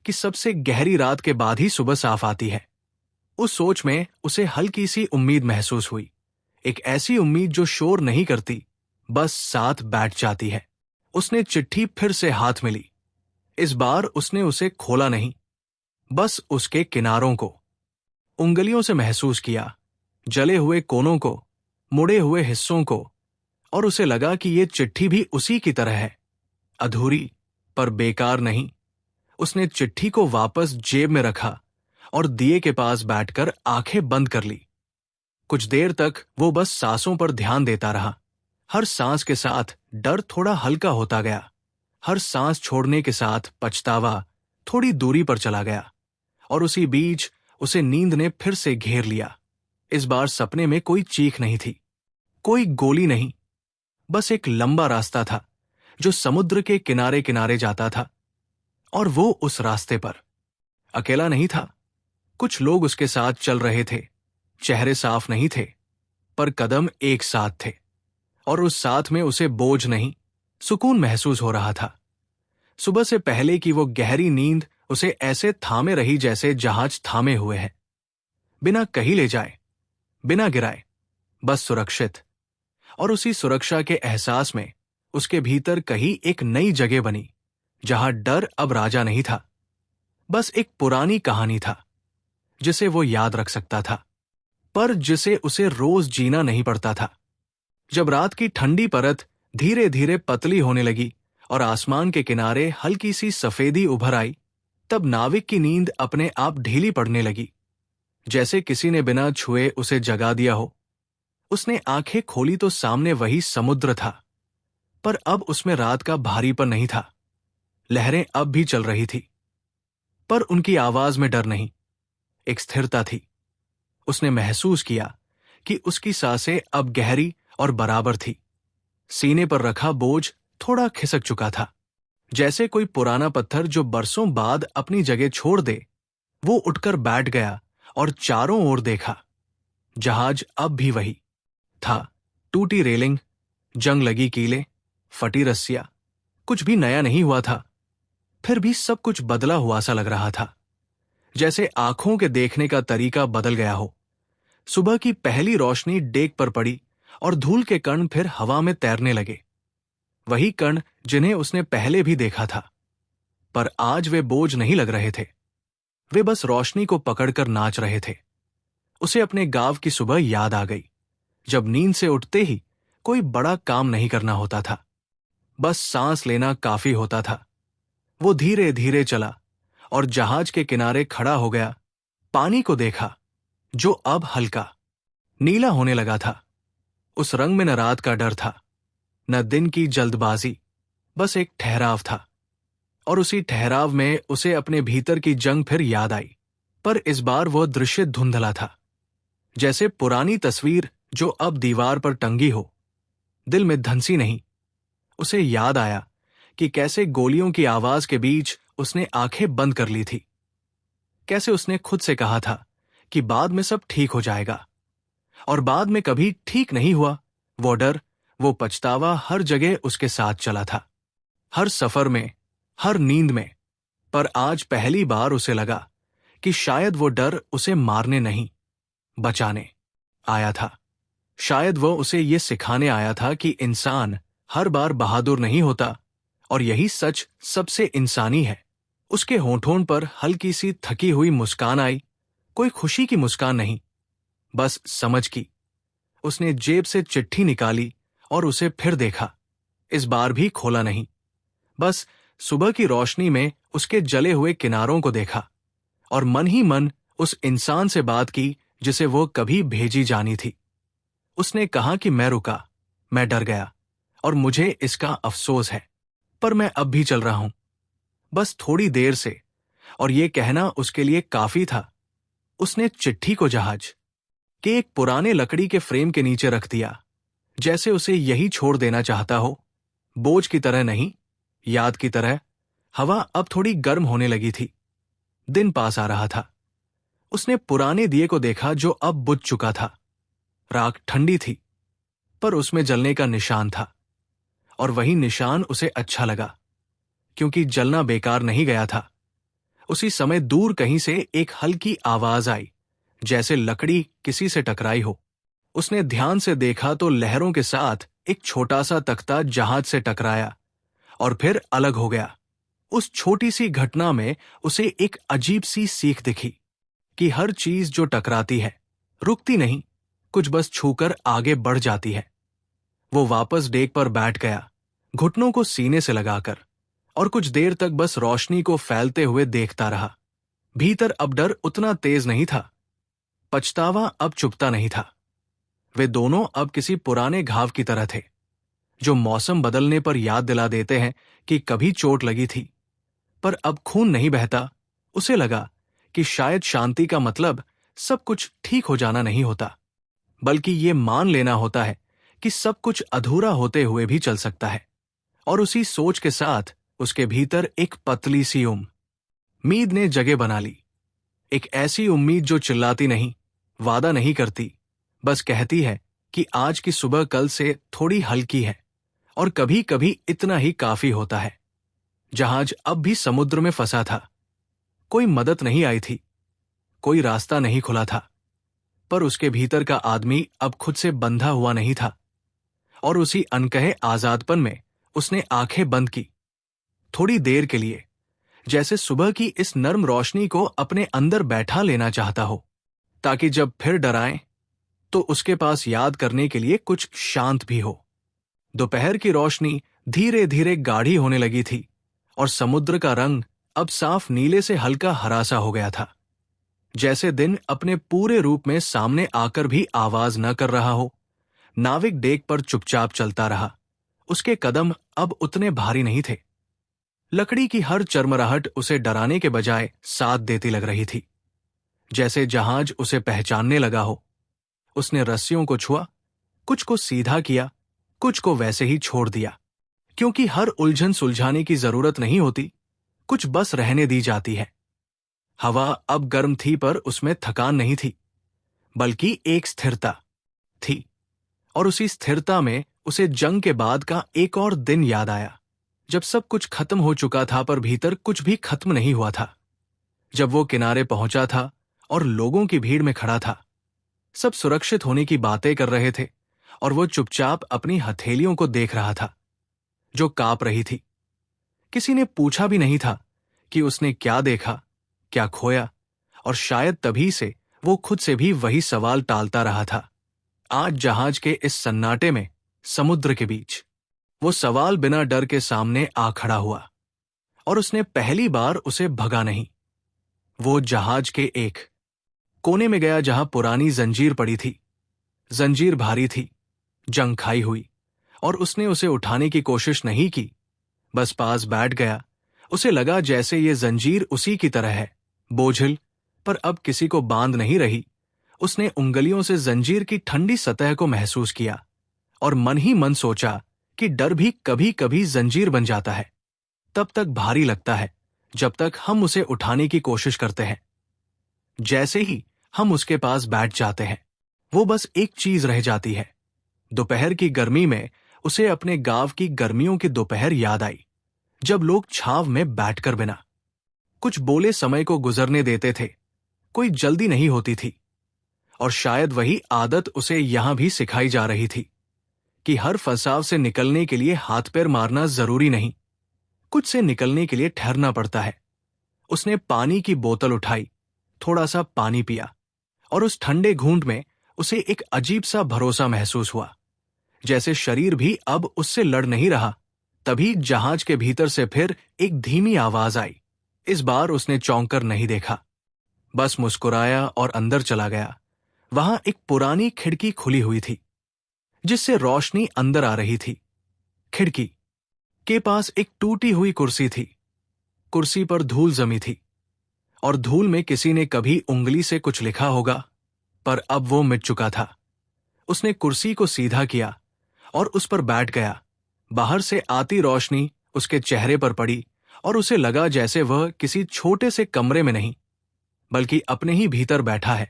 कि सबसे गहरी रात के बाद ही सुबह साफ आती है। उस सोच में उसे हल्की सी उम्मीद महसूस हुई, एक ऐसी उम्मीद जो शोर नहीं करती, बस साथ बैठ जाती है। उसने चिट्ठी फिर से हाथ में ली। इस बार उसने उसे खोला नहीं, बस उसके किनारों को उंगलियों से महसूस किया, जले हुए कोनों को, मुड़े हुए हिस्सों को। और उसे लगा कि ये चिट्ठी भी उसी की तरह है, अधूरी पर बेकार नहीं। उसने चिट्ठी को वापस जेब में रखा और दिए के पास बैठकर आंखें बंद कर ली। कुछ देर तक वो बस सांसों पर ध्यान देता रहा। हर सांस के साथ डर थोड़ा हल्का होता गया। हर सांस छोड़ने के साथ पछतावा थोड़ी दूरी पर चला गया। और उसी बीच उसे नींद ने फिर से घेर लिया। इस बार सपने में कोई चीख नहीं थी, कोई गोली नहीं, बस एक लंबा रास्ता था जो समुद्र के किनारे किनारे जाता था। और वो उस रास्ते पर अकेला नहीं था, कुछ लोग उसके साथ चल रहे थे। चेहरे साफ नहीं थे, पर कदम एक साथ थे। और उस साथ में उसे बोझ नहीं, सुकून महसूस हो रहा था। सुबह से पहले की वो गहरी नींद उसे ऐसे थामे रही जैसे जहाज थामे हुए है, बिना कहीं ले जाए, बिना गिराए, बस सुरक्षित। और उसी सुरक्षा के एहसास में उसके भीतर कहीं एक नई जगह बनी, जहां डर अब राजा नहीं था, बस एक पुरानी कहानी था जिसे वो याद रख सकता था, पर जिसे उसे रोज जीना नहीं पड़ता था। जब रात की ठंडी परत धीरे धीरे पतली होने लगी और आसमान के किनारे हल्की सी सफेदी उभर आई, तब नाविक की नींद अपने आप ढीली पड़ने लगी, जैसे किसी ने बिना छुए उसे जगा दिया हो। उसने आंखें खोली तो सामने वही समुद्र था, पर अब उसमें रात का भारीपन नहीं था। लहरें अब भी चल रही थी, पर उनकी आवाज में डर नहीं, एक स्थिरता थी। उसने महसूस किया कि उसकी सांसें अब गहरी और बराबर थी। सीने पर रखा बोझ थोड़ा खिसक चुका था, जैसे कोई पुराना पत्थर जो बरसों बाद अपनी जगह छोड़ दे। वो उठकर बैठ गया और चारों ओर देखा। जहाज अब भी वही था, टूटी रेलिंग, जंग लगी कीलें, फटी रस्सियां, कुछ भी नया नहीं हुआ था। फिर भी सब कुछ बदला हुआ सा लग रहा था, जैसे आंखों के देखने का तरीका बदल गया हो। सुबह की पहली रोशनी डेक पर पड़ी और धूल के कण फिर हवा में तैरने लगे, वही कण जिन्हें उसने पहले भी देखा था। पर आज वे बोझ नहीं लग रहे थे, वे बस रोशनी को पकड़कर नाच रहे थे। उसे अपने गांव की सुबह याद आ गई, जब नींद से उठते ही कोई बड़ा काम नहीं करना होता था, बस सांस लेना काफी होता था। वो धीरे धीरे चला और जहाज के किनारे खड़ा हो गया। पानी को देखा, जो अब हल्का नीला होने लगा था। उस रंग में न रात का डर था, न दिन की जल्दबाजी, बस एक ठहराव था। और उसी ठहराव में उसे अपने भीतर की जंग फिर याद आई। पर इस बार वह दृश्य धुंधला था, जैसे पुरानी तस्वीर जो अब दीवार पर टंगी हो, दिल में धंसी नहीं। उसे याद आया कि कैसे गोलियों की आवाज के बीच उसने आंखें बंद कर ली थी, कैसे उसने खुद से कहा था कि बाद में सब ठीक हो जाएगा, और बाद में कभी ठीक नहीं हुआ। वो डर, वो पछतावा हर जगह उसके साथ चला था, हर सफर में, हर नींद में। पर आज पहली बार उसे लगा कि शायद वो डर उसे मारने नहीं, बचाने आया था। शायद वो उसे ये सिखाने आया था कि इंसान हर बार बहादुर नहीं होता, और यही सच सबसे इंसानी है। उसके होठों पर हल्की सी थकी हुई मुस्कान आई, कोई खुशी की मुस्कान नहीं, बस समझ की। उसने जेब से चिट्ठी निकाली और उसे फिर देखा। इस बार भी खोला नहीं, बस सुबह की रोशनी में उसके जले हुए किनारों को देखा, और मन ही मन उस इंसान से बात की जिसे वो कभी भेजी जानी थी। उसने कहा कि मैं रुका, मैं डर गया, और मुझे इसका अफसोस है, पर मैं अब भी चल रहा हूं, बस थोड़ी देर से। और ये कहना उसके लिए काफी था। उसने चिट्ठी को जहाज के एक पुराने लकड़ी के फ्रेम के नीचे रख दिया, जैसे उसे यही छोड़ देना चाहता हो, बोझ की तरह नहीं, याद की तरह। हवा अब थोड़ी गर्म होने लगी थी, दिन पास आ रहा था। उसने पुराने दिए को देखा जो अब बुझ चुका था। राख ठंडी थी, पर उसमें जलने का निशान था, और वही निशान उसे अच्छा लगा, क्योंकि जलना बेकार नहीं गया था। उसी समय दूर कहीं से एक हल्की आवाज आई, जैसे लकड़ी किसी से टकराई हो। उसने ध्यान से देखा तो लहरों के साथ एक छोटा सा तख्ता जहाज से टकराया और फिर अलग हो गया। उस छोटी सी घटना में उसे एक अजीब सी सीख दिखी कि हर चीज जो टकराती है रुकती नहीं, कुछ बस छूकर आगे बढ़ जाती है। वो वापस डेक पर बैठ गया, घुटनों को सीने से लगाकर, और कुछ देर तक बस रोशनी को फैलते हुए देखता रहा। भीतर अब डर उतना तेज नहीं था, पछतावा अब चुभता नहीं था। वे दोनों अब किसी पुराने घाव की तरह थे, जो मौसम बदलने पर याद दिला देते हैं कि कभी चोट लगी थी, पर अब खून नहीं बहता। उसे लगा कि शायद शांति का मतलब सब कुछ ठीक हो जाना नहीं होता, बल्कि ये मान लेना होता है कि सब कुछ अधूरा होते हुए भी चल सकता है। और उसी सोच के साथ उसके भीतर एक पतली सी उम्मीद ने जगह बना ली। एक ऐसी उम्मीद जो चिल्लाती नहीं, वादा नहीं करती, बस कहती है कि आज की सुबह कल से थोड़ी हल्की है, और कभी कभी इतना ही काफी होता है। जहाज अब भी समुद्र में फंसा था। कोई मदद नहीं आई थी, कोई रास्ता नहीं खुला था, पर उसके भीतर का आदमी अब खुद से बंधा हुआ नहीं था। और उसी अनकहे आजादपन में उसने आंखें बंद की, थोड़ी देर के लिए, जैसे सुबह की इस नर्म रोशनी को अपने अंदर बैठा लेना चाहता हो, ताकि जब फिर डराए तो उसके पास याद करने के लिए कुछ शांत भी हो। दोपहर की रोशनी धीरे धीरे गाढ़ी होने लगी थी, और समुद्र का रंग अब साफ नीले से हल्का हरा सा हो गया था, जैसे दिन अपने पूरे रूप में सामने आकर भी आवाज न कर रहा हो। नाविक डेक पर चुपचाप चलता रहा। उसके कदम अब उतने भारी नहीं थे। लकड़ी की हर चरमराहट उसे डराने के बजाय साथ देती लग रही थी, जैसे जहाज उसे पहचानने लगा हो। उसने रस्सियों को छुआ, कुछ को सीधा किया, कुछ को वैसे ही छोड़ दिया, क्योंकि हर उलझन सुलझाने की जरूरत नहीं होती, कुछ बस रहने दी जाती है। हवा अब गर्म थी, पर उसमें थकान नहीं थी, बल्कि एक स्थिरता थी। और उसी स्थिरता में उसे जंग के बाद का एक और दिन याद आया, जब सब कुछ खत्म हो चुका था पर भीतर कुछ भी खत्म नहीं हुआ था। जब वो किनारे पहुंचा था और लोगों की भीड़ में खड़ा था, सब सुरक्षित होने की बातें कर रहे थे, और वो चुपचाप अपनी हथेलियों को देख रहा था जो कांप रही थी। किसी ने पूछा भी नहीं था कि उसने क्या देखा, क्या खोया, और शायद तभी से वो खुद से भी वही सवाल टालता रहा था। आज जहाज के इस सन्नाटे में, समुद्र के बीच, वो सवाल बिना डर के सामने आ खड़ा हुआ, और उसने पहली बार उसे भगा नहीं। वो जहाज के एक कोने में गया जहां पुरानी जंजीर पड़ी थी। जंजीर भारी थी, जंग खाई हुई, और उसने उसे उठाने की कोशिश नहीं की, बस पास बैठ गया उसे लगा जैसे ये जंजीर उसी की तरह है, बोझिल, पर अब किसी को बांध नहीं रही। उसने उंगलियों से जंजीर की ठंडी सतह को महसूस किया और मन ही मन सोचा कि डर भी कभी कभी जंजीर बन जाता है, तब तक भारी लगता है जब तक हम उसे उठाने की कोशिश करते हैं। जैसे ही हम उसके पास बैठ जाते हैं, वो बस एक चीज रह जाती है। दोपहर की गर्मी में उसे अपने गांव की गर्मियों की दोपहर याद आई, जब लोग छाव में बैठकर बिना कुछ बोले समय को गुजरने देते थे। कोई जल्दी नहीं होती थी, और शायद वही आदत उसे यहां भी सिखाई जा रही थी कि हर फंसाव से निकलने के लिए हाथ पैर मारना जरूरी नहीं, कुछ से निकलने के लिए ठहरना पड़ता है। उसने पानी की बोतल उठाई, थोड़ा सा पानी पिया, और उस ठंडे घूंट में उसे एक अजीब सा भरोसा महसूस हुआ, जैसे शरीर भी अब उससे लड़ नहीं रहा। तभी जहाज के भीतर से फिर एक धीमी आवाज आई। इस बार उसने चौंक कर नहीं देखा, बस मुस्कुराया और अंदर चला गया। वहां एक पुरानी खिड़की खुली हुई थी, जिससे रोशनी अंदर आ रही थी। खिड़की के पास एक टूटी हुई कुर्सी थी। कुर्सी पर धूल जमी थी, और धूल में किसी ने कभी उंगली से कुछ लिखा होगा, पर अब वो मिट चुका था। उसने कुर्सी को सीधा किया और उस पर बैठ गया। बाहर से आती रोशनी उसके चेहरे पर पड़ी और उसे लगा जैसे वह किसी छोटे से कमरे में नहीं, बल्कि अपने ही भीतर बैठा है।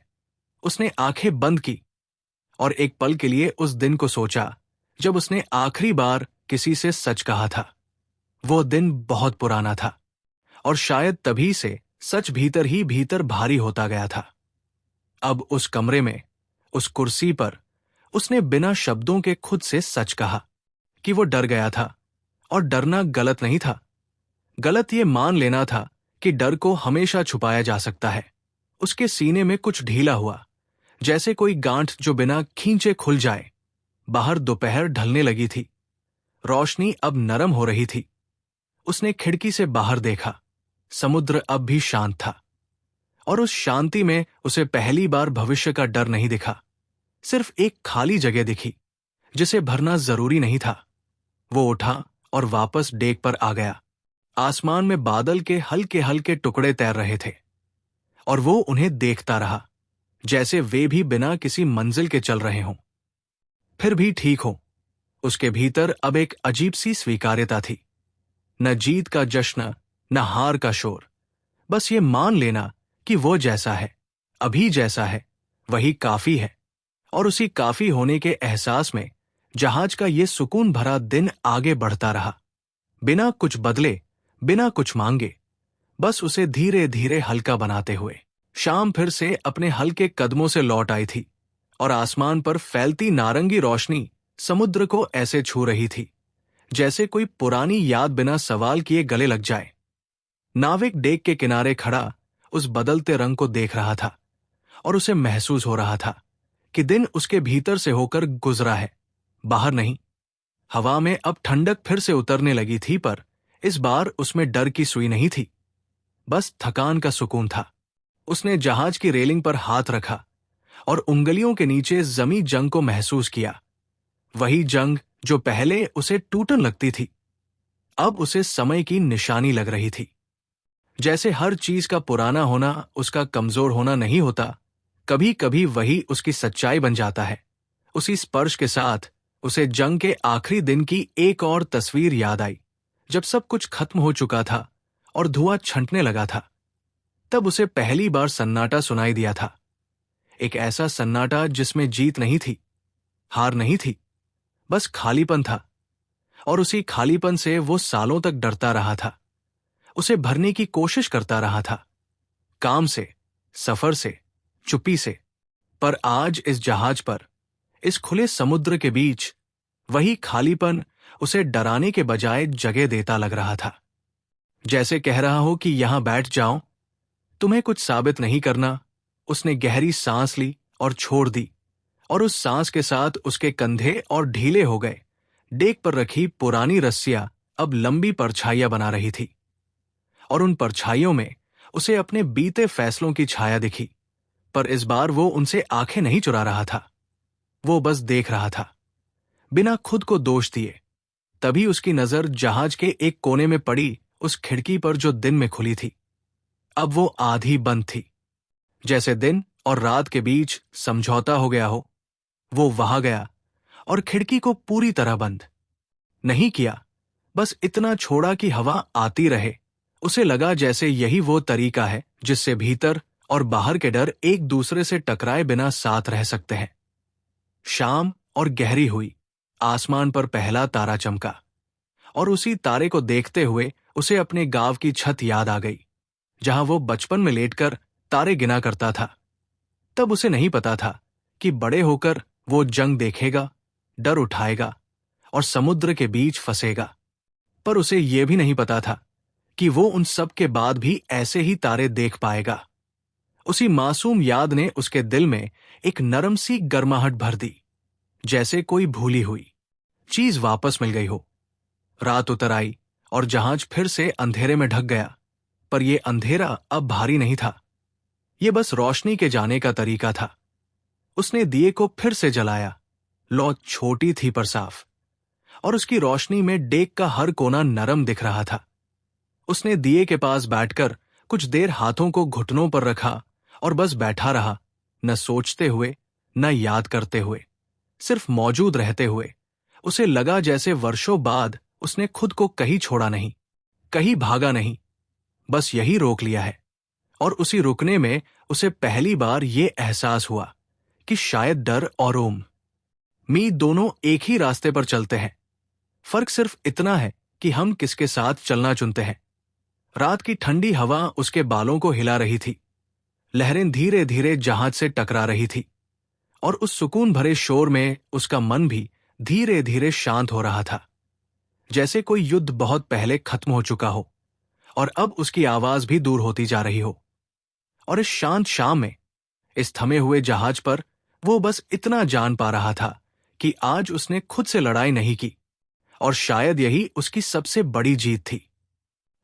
उसने आंखें बंद की और एक पल के लिए उस दिन को सोचा जब उसने आखिरी बार किसी से सच कहा था। वो दिन बहुत पुराना था, और शायद तभी से सच भीतर ही भीतर भारी होता गया था। अब उस कमरे में, उस कुर्सी पर, उसने बिना शब्दों के खुद से सच कहा कि वो डर गया था। और डरना गलत नहीं था। गलत ये मान लेना था कि डर को हमेशा छुपाया जा सकता है। उसके सीने में कुछ ढीला हुआ, जैसे कोई गांठ जो बिना खींचे खुल जाए। बाहर दोपहर ढलने लगी थी, रोशनी अब नरम हो रही थी। उसने खिड़की से बाहर देखा। समुद्र अब भी शांत था, और उस शांति में उसे पहली बार भविष्य का डर नहीं दिखा। सिर्फ एक खाली जगह दिखी, जिसे भरना जरूरी नहीं था। वो उठा और वापस डेक पर आ गया। आसमान में बादल के हल्के हल्के टुकड़े तैर रहे थे, और वो उन्हें देखता रहा, जैसे वे भी बिना किसी मंजिल के चल रहे हों, फिर भी ठीक हो। उसके भीतर अब एक अजीब सी स्वीकार्यता थी। न जीत का जश्न, न हार का शोर, बस ये मान लेना कि वो जैसा है, अभी जैसा है, वही काफी है। और उसी काफी होने के एहसास में जहाज का ये सुकून भरा दिन आगे बढ़ता रहा, बिना कुछ बदले, बिना कुछ मांगे, बस उसे धीरे धीरे हल्का बनाते हुए। शाम फिर से अपने हल्के कदमों से लौट आई थी, और आसमान पर फैलती नारंगी रोशनी समुद्र को ऐसे छू रही थी जैसे कोई पुरानी याद बिना सवाल किए गले लग जाए। नाविक डेक के किनारे खड़ा उस बदलते रंग को देख रहा था, और उसे महसूस हो रहा था कि दिन उसके भीतर से होकर गुजरा है, बाहर नहीं। हवा में अब ठंडक फिर से उतरने लगी थी, पर इस बार उसमें डर की सुई नहीं थी, बस थकान का सुकून था। उसने जहाज की रेलिंग पर हाथ रखा और उंगलियों के नीचे जमी जंग को महसूस किया। वही जंग जो पहले उसे टूटन लगती थी, अब उसे समय की निशानी लग रही थी। जैसे हर चीज का पुराना होना उसका कमजोर होना नहीं होता, कभी कभी वही उसकी सच्चाई बन जाता है। उसी स्पर्श के साथ उसे जंग के आखिरी दिन की एक और तस्वीर याद आई, जब सब कुछ खत्म हो चुका था और धुआं छंटने लगा था। तब उसे पहली बार सन्नाटा सुनाई दिया था, एक ऐसा सन्नाटा जिसमें जीत नहीं थी, हार नहीं थी, बस खालीपन था। और उसी खालीपन से वो सालों तक डरता रहा था, उसे भरने की कोशिश करता रहा था, काम से, सफर से, चुप्पी से। पर आज इस जहाज पर, इस खुले समुद्र के बीच, वही खालीपन उसे डराने के बजाय जगह देता लग रहा था। जैसे कह रहा हो कि यहां बैठ जाओ, तुम्हें कुछ साबित नहीं करना। उसने गहरी सांस ली और छोड़ दी, और उस सांस के साथ उसके कंधे और ढीले हो गए। डेक पर रखी पुरानी रस्सियां अब लंबी परछाइयां बना रही थी, और उन परछाइयों में उसे अपने बीते फैसलों की छाया दिखी। पर इस बार वो उनसे आंखें नहीं चुरा रहा था, वो बस देख रहा था, बिना खुद को दोष दिए। तभी उसकी नजर जहाज के एक कोने में पड़ी उस खिड़की पर जो दिन में खुली थी, अब वो आधी बंद थी। जैसे दिन और रात के बीच समझौता हो गया हो। वो वहां गया और खिड़की को पूरी तरह बंद नहीं किया, बस इतना छोड़ा कि हवा आती रहे। उसे लगा जैसे यही वो तरीका है जिससे भीतर और बाहर के डर एक दूसरे से टकराए बिना साथ रह सकते हैं। शाम और गहरी हुई, आसमान पर पहला तारा चमका और उसी तारे को देखते हुए उसे अपने गांव की छत याद आ गई, जहां वो बचपन में लेटकर तारे गिना करता था। तब उसे नहीं पता था कि बड़े होकर वो जंग देखेगा, डर उठाएगा और समुद्र के बीच फंसेगा। पर उसे यह भी नहीं पता था कि वो उन सब के बाद भी ऐसे ही तारे देख पाएगा। उसी मासूम याद ने उसके दिल में एक नरम सी गर्माहट भर दी, जैसे कोई भूली हुई चीज वापस मिल गई हो। रात उतर आई और जहाज फिर से अंधेरे में ढक गया, पर यह अंधेरा अब भारी नहीं था। यह बस रोशनी के जाने का तरीका था। उसने दिए को फिर से जलाया। लौ छोटी थी पर साफ, और उसकी रोशनी में डेक का हर कोना नरम दिख रहा था। उसने दिए के पास बैठकर कुछ देर हाथों को घुटनों पर रखा और बस बैठा रहा, न सोचते हुए न याद करते हुए, सिर्फ मौजूद रहते हुए। उसे लगा जैसे वर्षों बाद उसने खुद को कहीं छोड़ा नहीं, कहीं भागा नहीं, बस यही रोक लिया है। और उसी रुकने में उसे पहली बार ये एहसास हुआ कि शायद डर और उम्मीद दोनों एक ही रास्ते पर चलते हैं। फर्क सिर्फ इतना है कि हम किसके साथ चलना चुनते हैं। रात की ठंडी हवा उसके बालों को हिला रही थी। लहरें धीरे धीरे जहाज से टकरा रही थी, और उस सुकून भरे शोर में उसका मन भी धीरे धीरे शांत हो रहा था, जैसे कोई युद्ध बहुत पहले खत्म हो चुका हो और अब उसकी आवाज भी दूर होती जा रही हो। और इस शांत शाम में, इस थमे हुए जहाज पर, वो बस इतना जान पा रहा था कि आज उसने खुद से लड़ाई नहीं की, और शायद यही उसकी सबसे बड़ी जीत थी।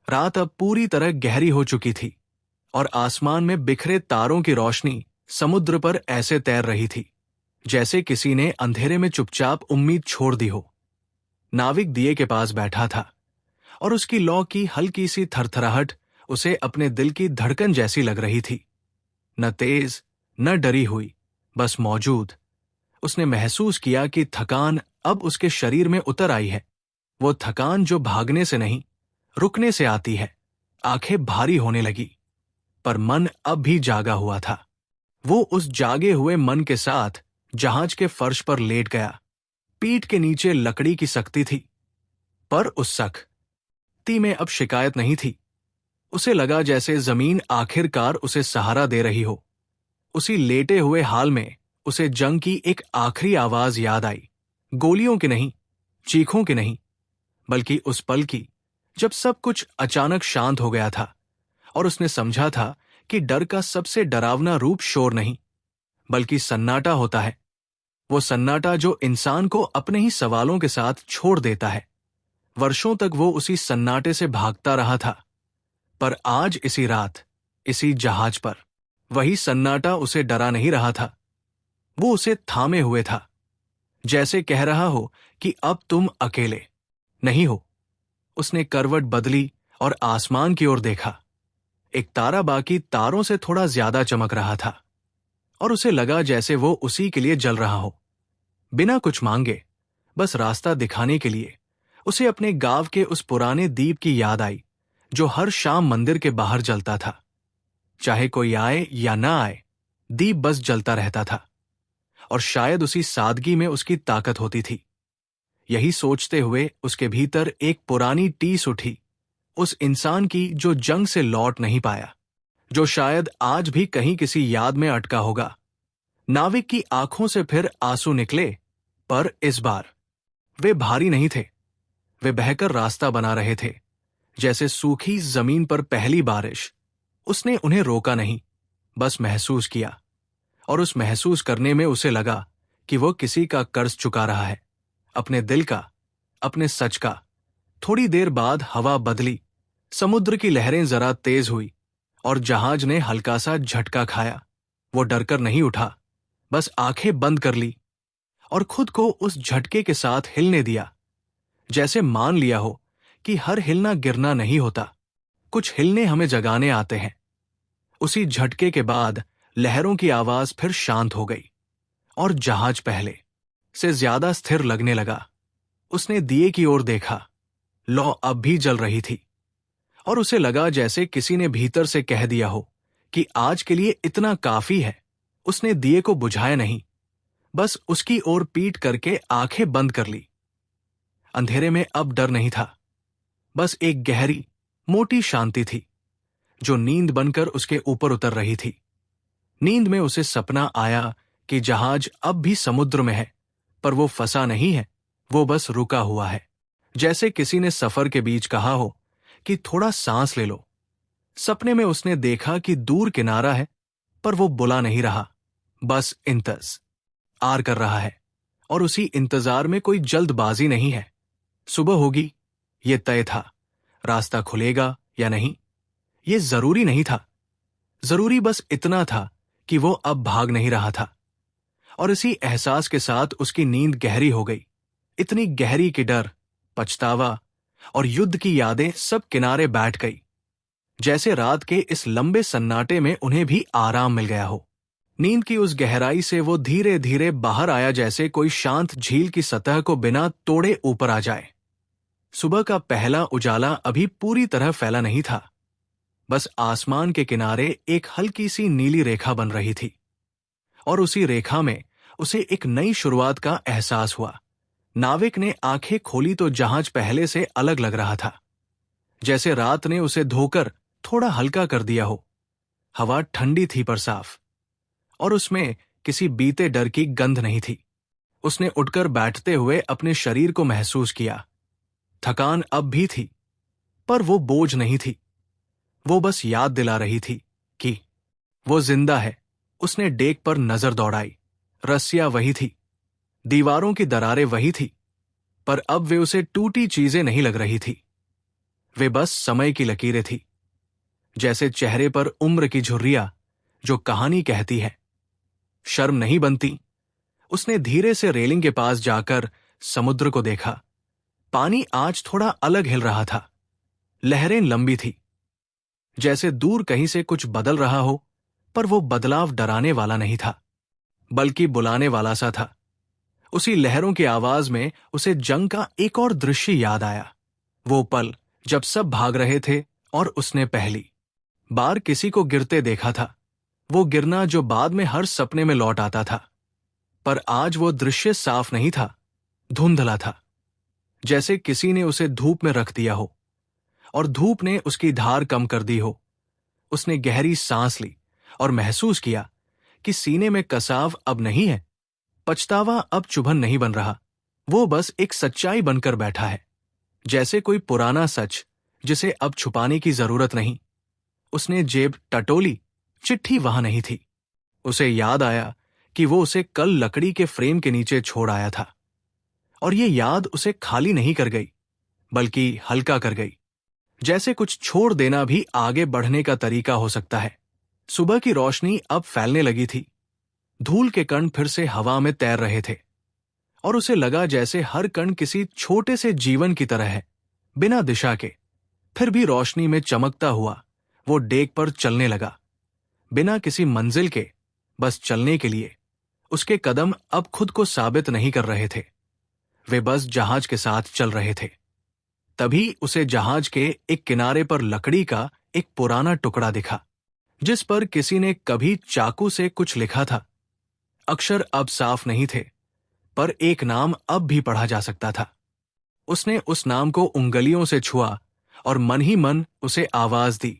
रात अब पूरी तरह गहरी हो चुकी थी और आसमान में बिखरे तारों की रोशनी समुद्र पर ऐसे तैर रही थी जैसे किसी ने अंधेरे में चुपचाप उम्मीद छोड़ दी हो। नाविक दिए के पास बैठा था और उसकी लौ की हल्की सी थरथराहट उसे अपने दिल की धड़कन जैसी लग रही थी। न तेज न डरी हुई, बस मौजूद। उसने महसूस किया कि थकान अब उसके शरीर में उतर आई है। वो थकान जो भागने से नहीं, रुकने से आती है। आंखें भारी होने लगी, पर मन अब भी जागा हुआ था। वो उस जागे हुए मन के साथ जहाज के फर्श पर लेट गया। पीठ के नीचे लकड़ी की सख्ती थी, पर उस सख्ती में अब शिकायत नहीं थी। उसे लगा जैसे जमीन आखिरकार उसे सहारा दे रही हो। उसी लेटे हुए हाल में उसे जंग की एक आखिरी आवाज याद आई, गोलियों की नहीं, चीखों की नहीं, बल्कि उस पल की जब सब कुछ अचानक शांत हो गया था और उसने समझा था कि डर का सबसे डरावना रूप शोर नहीं, बल्कि सन्नाटा होता है। वो सन्नाटा जो इंसान को अपने ही सवालों के साथ छोड़ देता है। वर्षों तक वो उसी सन्नाटे से भागता रहा था, पर आज इसी रात, इसी जहाज पर, वही सन्नाटा उसे डरा नहीं रहा था। वो उसे थामे हुए था, जैसे कह रहा हो कि अब तुम अकेले नहीं हो। उसने करवट बदली और आसमान की ओर देखा। एक तारा बाकी तारों से थोड़ा ज्यादा चमक रहा था, और उसे लगा जैसे वो उसी के लिए जल रहा हो, बिना कुछ मांगे, बस रास्ता दिखाने के लिए। उसे अपने गांव के उस पुराने दीप की याद आई जो हर शाम मंदिर के बाहर जलता था। चाहे कोई आए या ना आए, दीप बस जलता रहता था, और शायद उसी सादगी में उसकी ताकत होती थी। यही सोचते हुए उसके भीतर एक पुरानी टीस उठी, उस इंसान की जो जंग से लौट नहीं पाया, जो शायद आज भी कहीं किसी याद में अटका होगा। नाविक की आंखों से फिर आंसू निकले, पर इस बार वे भारी नहीं थे। वे बहकर रास्ता बना रहे थे, जैसे सूखी जमीन पर पहली बारिश। उसने उन्हें रोका नहीं, बस महसूस किया, और उस महसूस करने में उसे लगा कि वो किसी का कर्ज चुका रहा है, अपने दिल का, अपने सच का। थोड़ी देर बाद हवा बदली, समुद्र की लहरें जरा तेज हुई और जहाज ने हल्का सा झटका खाया। वो डरकर नहीं उठा, बस आंखें बंद कर ली और खुद को उस झटके के साथ हिलने दिया, जैसे मान लिया हो कि हर हिलना गिरना नहीं होता, कुछ हिलने हमें जगाने आते हैं। उसी झटके के बाद लहरों की आवाज फिर शांत हो गई और जहाज पहले से ज्यादा स्थिर लगने लगा। उसने दिए की ओर देखा। लौ अब भी जल रही थी और उसे लगा जैसे किसी ने भीतर से कह दिया हो कि आज के लिए इतना काफी है। उसने दिए को बुझाया नहीं, बस उसकी ओर पीठ करके आंखें बंद कर ली। अंधेरे में अब डर नहीं था, बस एक गहरी मोटी शांति थी जो नींद बनकर उसके ऊपर उतर रही थी। नींद में उसे सपना आया कि जहाज अब भी समुद्र में है, पर वो फंसा नहीं है, वो बस रुका हुआ है। जैसे किसी ने सफर के बीच कहा हो कि थोड़ा सांस ले लो। सपने में उसने देखा कि दूर किनारा है, पर वो बुला नहीं रहा, बस इंतजार कर रहा है। और उसी इंतजार में कोई जल्दबाजी नहीं है। सुबह होगी, ये तय था। रास्ता खुलेगा या नहीं, ये जरूरी नहीं था। जरूरी बस इतना था कि वो अब भाग नहीं रहा था। और इसी एहसास के साथ उसकी नींद गहरी हो गई, इतनी गहरी कि डर, पछतावा और युद्ध की यादें सब किनारे बैठ गई। जैसे रात के इस लंबे सन्नाटे में उन्हें भी आराम मिल गया हो। नींद की उस गहराई से वो धीरे धीरे बाहर आया, जैसे कोई शांत झील की सतह को बिना तोड़े ऊपर आ जाए। सुबह का पहला उजाला अभी पूरी तरह फैला नहीं था, बस आसमान के किनारे एक हल्की सी नीली रेखा बन रही थी। और उसी रेखा में उसे एक नई शुरुआत का एहसास हुआ। नाविक ने आंखें खोली तो जहाज पहले से अलग लग रहा था, जैसे रात ने उसे धोकर थोड़ा हल्का कर दिया हो। हवा ठंडी थी पर साफ, और उसमें किसी बीते डर की गंध नहीं थी। उसने उठकर बैठते हुए अपने शरीर को महसूस किया। थकान अब भी थी, पर वो बोझ नहीं थी। वो बस याद दिला रही थी कि वो जिंदा है। उसने डेक पर नजर दौड़ाई। रस्सियां वही थी, दीवारों की दरारें वही थी, पर अब वे उसे टूटी चीजें नहीं लग रही थी। वे बस समय की लकीरें थी, जैसे चेहरे पर उम्र की झुर्रियां जो कहानी कहती है। शर्म नहीं बनती। उसने धीरे से रेलिंग के पास जाकर समुद्र को देखा। पानी आज थोड़ा अलग हिल रहा था। लहरें लंबी थी, जैसे दूर कहीं से कुछ बदल रहा हो, पर वो बदलाव डराने वाला नहीं था, बल्कि बुलाने वाला सा था। उसी लहरों की आवाज में उसे जंग का एक और दृश्य याद आया। वो पल जब सब भाग रहे थे और उसने पहली बार किसी को गिरते देखा था। वो गिरना जो बाद में हर सपने में लौट आता था। पर आज वो दृश्य साफ नहीं था, धुंधला था, जैसे किसी ने उसे धूप में रख दिया हो और धूप ने उसकी धार कम कर दी हो। उसने गहरी सांस ली और महसूस किया कि सीने में कसाव अब नहीं है। पछतावा अब चुभन नहीं बन रहा, वो बस एक सच्चाई बनकर बैठा है, जैसे कोई पुराना सच जिसे अब छुपाने की जरूरत नहीं। उसने जेब टटोली, चिट्ठी वहां नहीं थी। उसे याद आया कि वो उसे कल लकड़ी के फ्रेम के नीचे छोड़ आया था, और ये याद उसे खाली नहीं कर गई, बल्कि हल्का कर गई। जैसे कुछ छोड़ देना भी आगे बढ़ने का तरीका हो सकता है। सुबह की रोशनी अब फैलने लगी थी। धूल के कण फिर से हवा में तैर रहे थे, और उसे लगा जैसे हर कण किसी छोटे से जीवन की तरह है, बिना दिशा के। फिर भी रोशनी में चमकता हुआ वो डेक पर चलने लगा, बिना किसी मंजिल के, बस चलने के लिए। उसके कदम अब खुद को साबित नहीं कर रहे थे, वे बस जहाज के साथ चल रहे थे। तभी उसे जहाज के एक किनारे पर लकड़ी का एक पुराना टुकड़ा दिखा, जिस पर किसी ने कभी चाकू से कुछ लिखा था। अक्षर अब साफ नहीं थे, पर एक नाम अब भी पढ़ा जा सकता था। उसने उस नाम को उंगलियों से छुआ और मन ही मन उसे आवाज दी,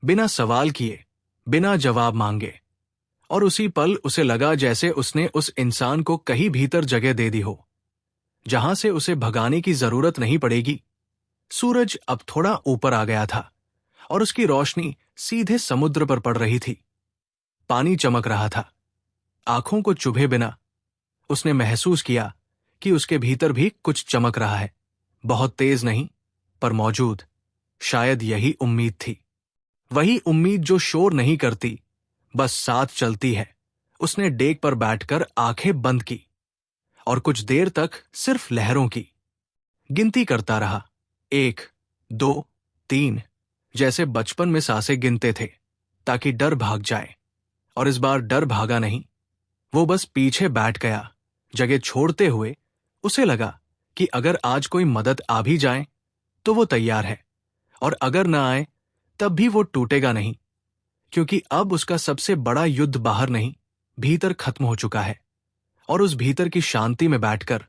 बिना सवाल किए, बिना जवाब मांगे। और उसी पल उसे लगा जैसे उसने उस इंसान को कहीं भीतर जगह दे दी हो, जहां से उसे भगाने की जरूरत नहीं पड़ेगी। सूरज अब थोड़ा ऊपर आ गया था और उसकी रोशनी सीधे समुद्र पर पड़ रही थी। पानी चमक रहा था, आंखों को चुभे बिना। उसने महसूस किया कि उसके भीतर भी कुछ चमक रहा है, बहुत तेज नहीं, पर मौजूद। शायद यही उम्मीद थी, वही उम्मीद जो शोर नहीं करती, बस साथ चलती है। उसने डेक पर बैठकर आंखें बंद की और कुछ देर तक सिर्फ लहरों की गिनती करता रहा। 1, 2, 3 जैसे बचपन में सांसें गिनते थे ताकि डर भाग जाए। और इस बार डर भागा नहीं, वो बस पीछे बैठ गया। जगह छोड़ते हुए उसे लगा कि अगर आज कोई मदद आ भी जाए तो वो तैयार है, और अगर ना आए तब भी वो टूटेगा नहीं, क्योंकि अब उसका सबसे बड़ा युद्ध बाहर नहीं, भीतर खत्म हो चुका है। और उस भीतर की शांति में बैठकर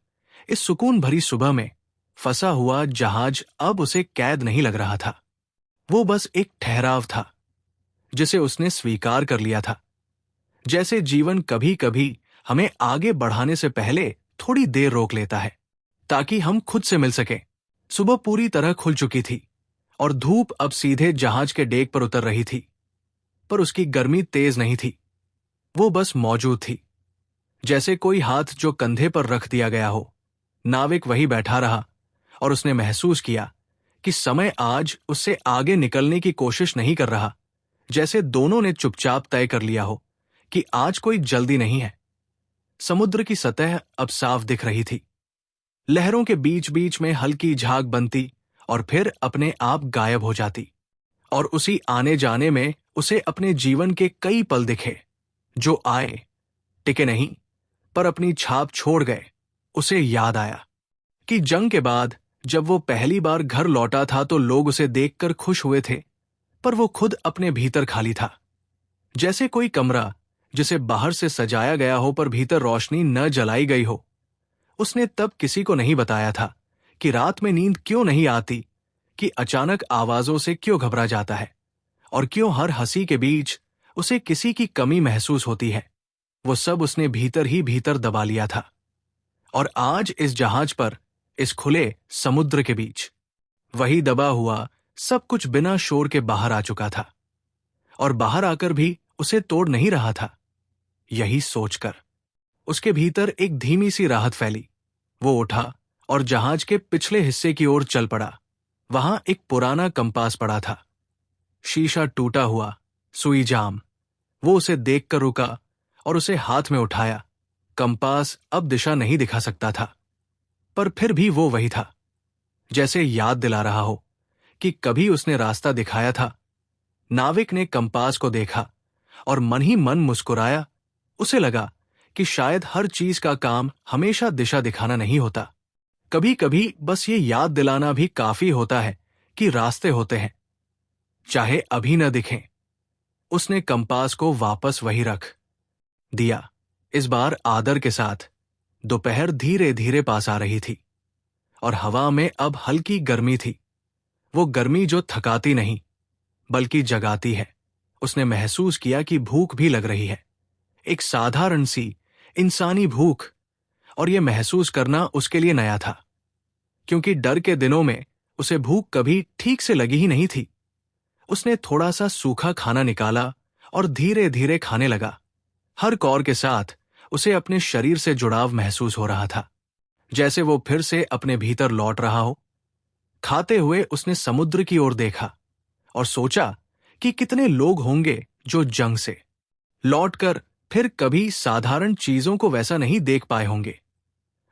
इस सुकून भरी सुबह में फंसा हुआ जहाज अब उसे कैद नहीं लग रहा था। वो बस एक ठहराव था जिसे उसने स्वीकार कर लिया था। जैसे जीवन कभी कभी हमें आगे बढ़ाने से पहले थोड़ी देर रोक लेता है ताकि हम खुद से मिल सकें। सुबह पूरी तरह खुल चुकी थी और धूप अब सीधे जहाज के डेक पर उतर रही थी, पर उसकी गर्मी तेज नहीं थी, वो बस मौजूद थी, जैसे कोई हाथ जो कंधे पर रख दिया गया हो। नाविक वही बैठा रहा और उसने महसूस किया कि समय आज उससे आगे निकलने की कोशिश नहीं कर रहा, जैसे दोनों ने चुपचाप तय कर लिया हो कि आज कोई जल्दी नहीं है। समुद्र की सतह अब साफ दिख रही थी। लहरों के बीच बीच में हल्की झाग बनती और फिर अपने आप गायब हो जाती, और उसी आने जाने में उसे अपने जीवन के कई पल दिखे जो आए, टिके नहीं, पर अपनी छाप छोड़ गए। उसे याद आया कि जंग के बाद जब वो पहली बार घर लौटा था तो लोग उसे देखकर खुश हुए थे, पर वो खुद अपने भीतर खाली था, जैसे कोई कमरा जिसे बाहर से सजाया गया हो पर भीतर रोशनी न जलाई गई हो। उसने तब किसी को नहीं बताया था कि रात में नींद क्यों नहीं आती, कि अचानक आवाजों से क्यों घबरा जाता है, और क्यों हर हंसी के बीच उसे किसी की कमी महसूस होती है। वो सब उसने भीतर ही भीतर दबा लिया था। और आज इस जहाज पर, इस खुले समुद्र के बीच, वही दबा हुआ सब कुछ बिना शोर के बाहर आ चुका था, और बाहर आकर भी उसे तोड़ नहीं रहा था। यही सोचकर उसके भीतर एक धीमी सी राहत फैली। वो उठा और जहाज के पिछले हिस्से की ओर चल पड़ा। वहां एक पुराना कंपास पड़ा था, शीशा टूटा हुआ, सुई जाम। वो उसे देखकर रुका और उसे हाथ में उठाया। कंपास अब दिशा नहीं दिखा सकता था, पर फिर भी वो वही था, जैसे याद दिला रहा हो कि कभी उसने रास्ता दिखाया था। नाविक ने कंपास को देखा और मन ही मन मुस्कुराया। उसे लगा कि शायद हर चीज का काम हमेशा दिशा दिखाना नहीं होता, कभी कभी बस ये याद दिलाना भी काफी होता है कि रास्ते होते हैं, चाहे अभी न दिखें। उसने कंपास को वापस वही रख दिया, इस बार आदर के साथ। दोपहर धीरे धीरे पास आ रही थी और हवा में अब हल्की गर्मी थी। वो गर्मी जो थकाती नहीं बल्कि जगाती है। उसने महसूस किया कि भूख भी लग रही है, एक साधारण सी इंसानी भूख, और यह महसूस करना उसके लिए नया था, क्योंकि डर के दिनों में उसे भूख कभी ठीक से लगी ही नहीं थी। उसने थोड़ा सा सूखा खाना निकाला और धीरे धीरे खाने लगा। हर कौर के साथ उसे अपने शरीर से जुड़ाव महसूस हो रहा था, जैसे वो फिर से अपने भीतर लौट रहा हो। खाते हुए उसने समुद्र की ओर देखा और सोचा कि कितने लोग होंगे जो जंग से लौटकर फिर कभी साधारण चीजों को वैसा नहीं देख पाए होंगे,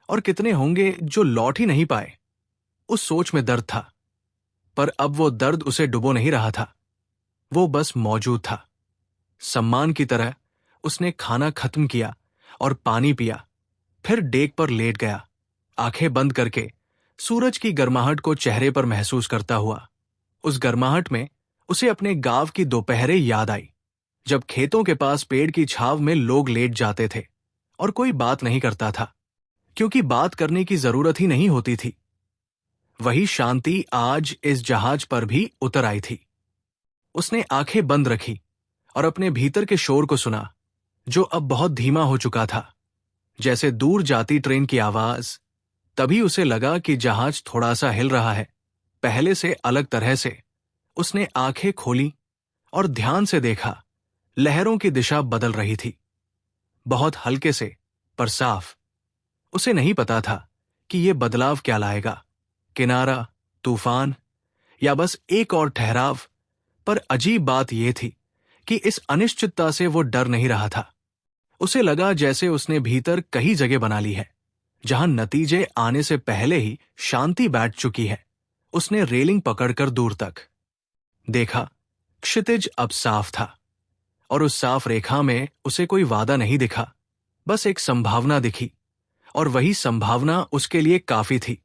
और कितने होंगे जो लौट ही नहीं पाए। उस सोच में दर्द था, पर अब वो दर्द उसे डुबो नहीं रहा था, वो बस मौजूद था। सम्मान की तरह उसने खाना खत्म किया और पानी पिया, फिर डेक पर लेट गया, आंखें बंद करके सूरज की गर्माहट को चेहरे पर महसूस करता हुआ। उस गर्माहट में उसे अपने गांव की दोपहरें याद आई, जब खेतों के पास पेड़ की छाव में लोग लेट जाते थे और कोई बात नहीं करता था, क्योंकि बात करने की जरूरत ही नहीं होती थी। वही शांति आज इस जहाज पर भी उतर आई थी। उसने आंखें बंद रखी और अपने भीतर के शोर को सुना, जो अब बहुत धीमा हो चुका था, जैसे दूर जाती ट्रेन की आवाज। तभी उसे लगा कि जहाज थोड़ा सा हिल रहा है, पहले से अलग तरह से। उसने आंखें खोली और ध्यान से देखा। लहरों की दिशा बदल रही थी, बहुत हल्के से पर साफ। उसे नहीं पता था कि यह बदलाव क्या लाएगा, किनारा, तूफान, या बस एक और ठहराव। पर अजीब बात यह थी कि इस अनिश्चितता से वो डर नहीं रहा था। उसे लगा जैसे उसने भीतर कहीं जगह बना ली है, जहां नतीजे आने से पहले ही शांति बैठ चुकी है। उसने रेलिंग पकड़कर दूर तक देखा। क्षितिज अब साफ था और उस साफ रेखा में उसे कोई वादा नहीं दिखा, बस एक संभावना दिखी। और वही संभावना उसके लिए काफी थी,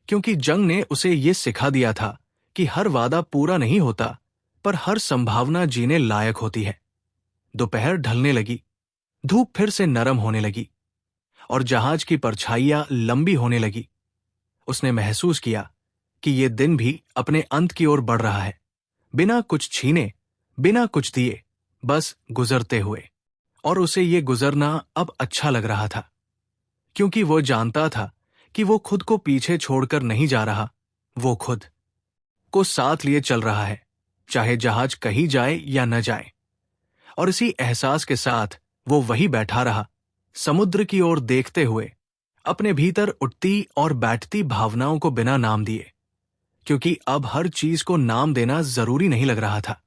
क्योंकि जंग ने उसे ये सिखा दिया था कि हर वादा पूरा नहीं होता, पर हर संभावना जीने लायक होती है। दोपहर ढलने लगी, धूप फिर से नरम होने लगी और जहाज की परछाइयां लंबी होने लगी। उसने महसूस किया कि ये दिन भी अपने अंत की ओर बढ़ रहा है, बिना कुछ छीने, बिना कुछ दिए, बस गुजरते हुए। और उसे ये गुजरना अब अच्छा लग रहा था, क्योंकि वो जानता था कि वो खुद को पीछे छोड़कर नहीं जा रहा, वो खुद को साथ लिए चल रहा है, चाहे जहाज कहीं जाए या न जाए। और इसी एहसास के साथ वो वहीं बैठा रहा, समुद्र की ओर देखते हुए, अपने भीतर उठती और बैठती भावनाओं को बिना नाम दिए, क्योंकि अब हर चीज को नाम देना जरूरी नहीं लग रहा था।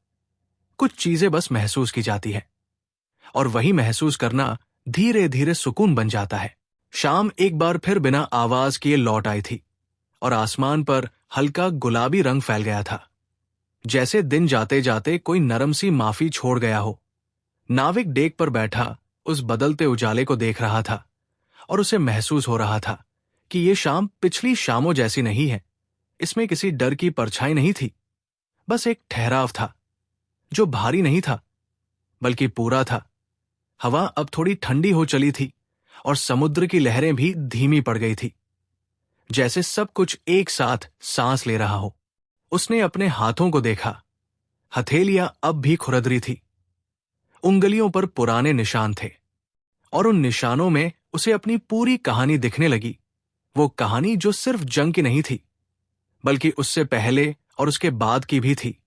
कुछ चीजें बस महसूस की जाती है, और वही महसूस करना धीरे धीरे सुकून बन जाता है। शाम एक बार फिर बिना आवाज किए लौट आई थी और आसमान पर हल्का गुलाबी रंग फैल गया था, जैसे दिन जाते जाते कोई नरम सी माफी छोड़ गया हो। नाविक डेक पर बैठा उस बदलते उजाले को देख रहा था और उसे महसूस हो रहा था कि ये शाम पिछली शामों जैसी नहीं है। इसमें किसी डर की परछाई नहीं थी, बस एक ठहराव था जो भारी नहीं था बल्कि पूरा था। हवा अब थोड़ी ठंडी हो चली थी और समुद्र की लहरें भी धीमी पड़ गई थी, जैसे सब कुछ एक साथ सांस ले रहा हो। उसने अपने हाथों को देखा, हथेलियां अब भी खुरदरी थी, उंगलियों पर पुराने निशान थे, और उन निशानों में उसे अपनी पूरी कहानी दिखने लगी। वो कहानी जो सिर्फ जंग की नहीं थी, बल्कि उससे पहले और उसके बाद की भी थी।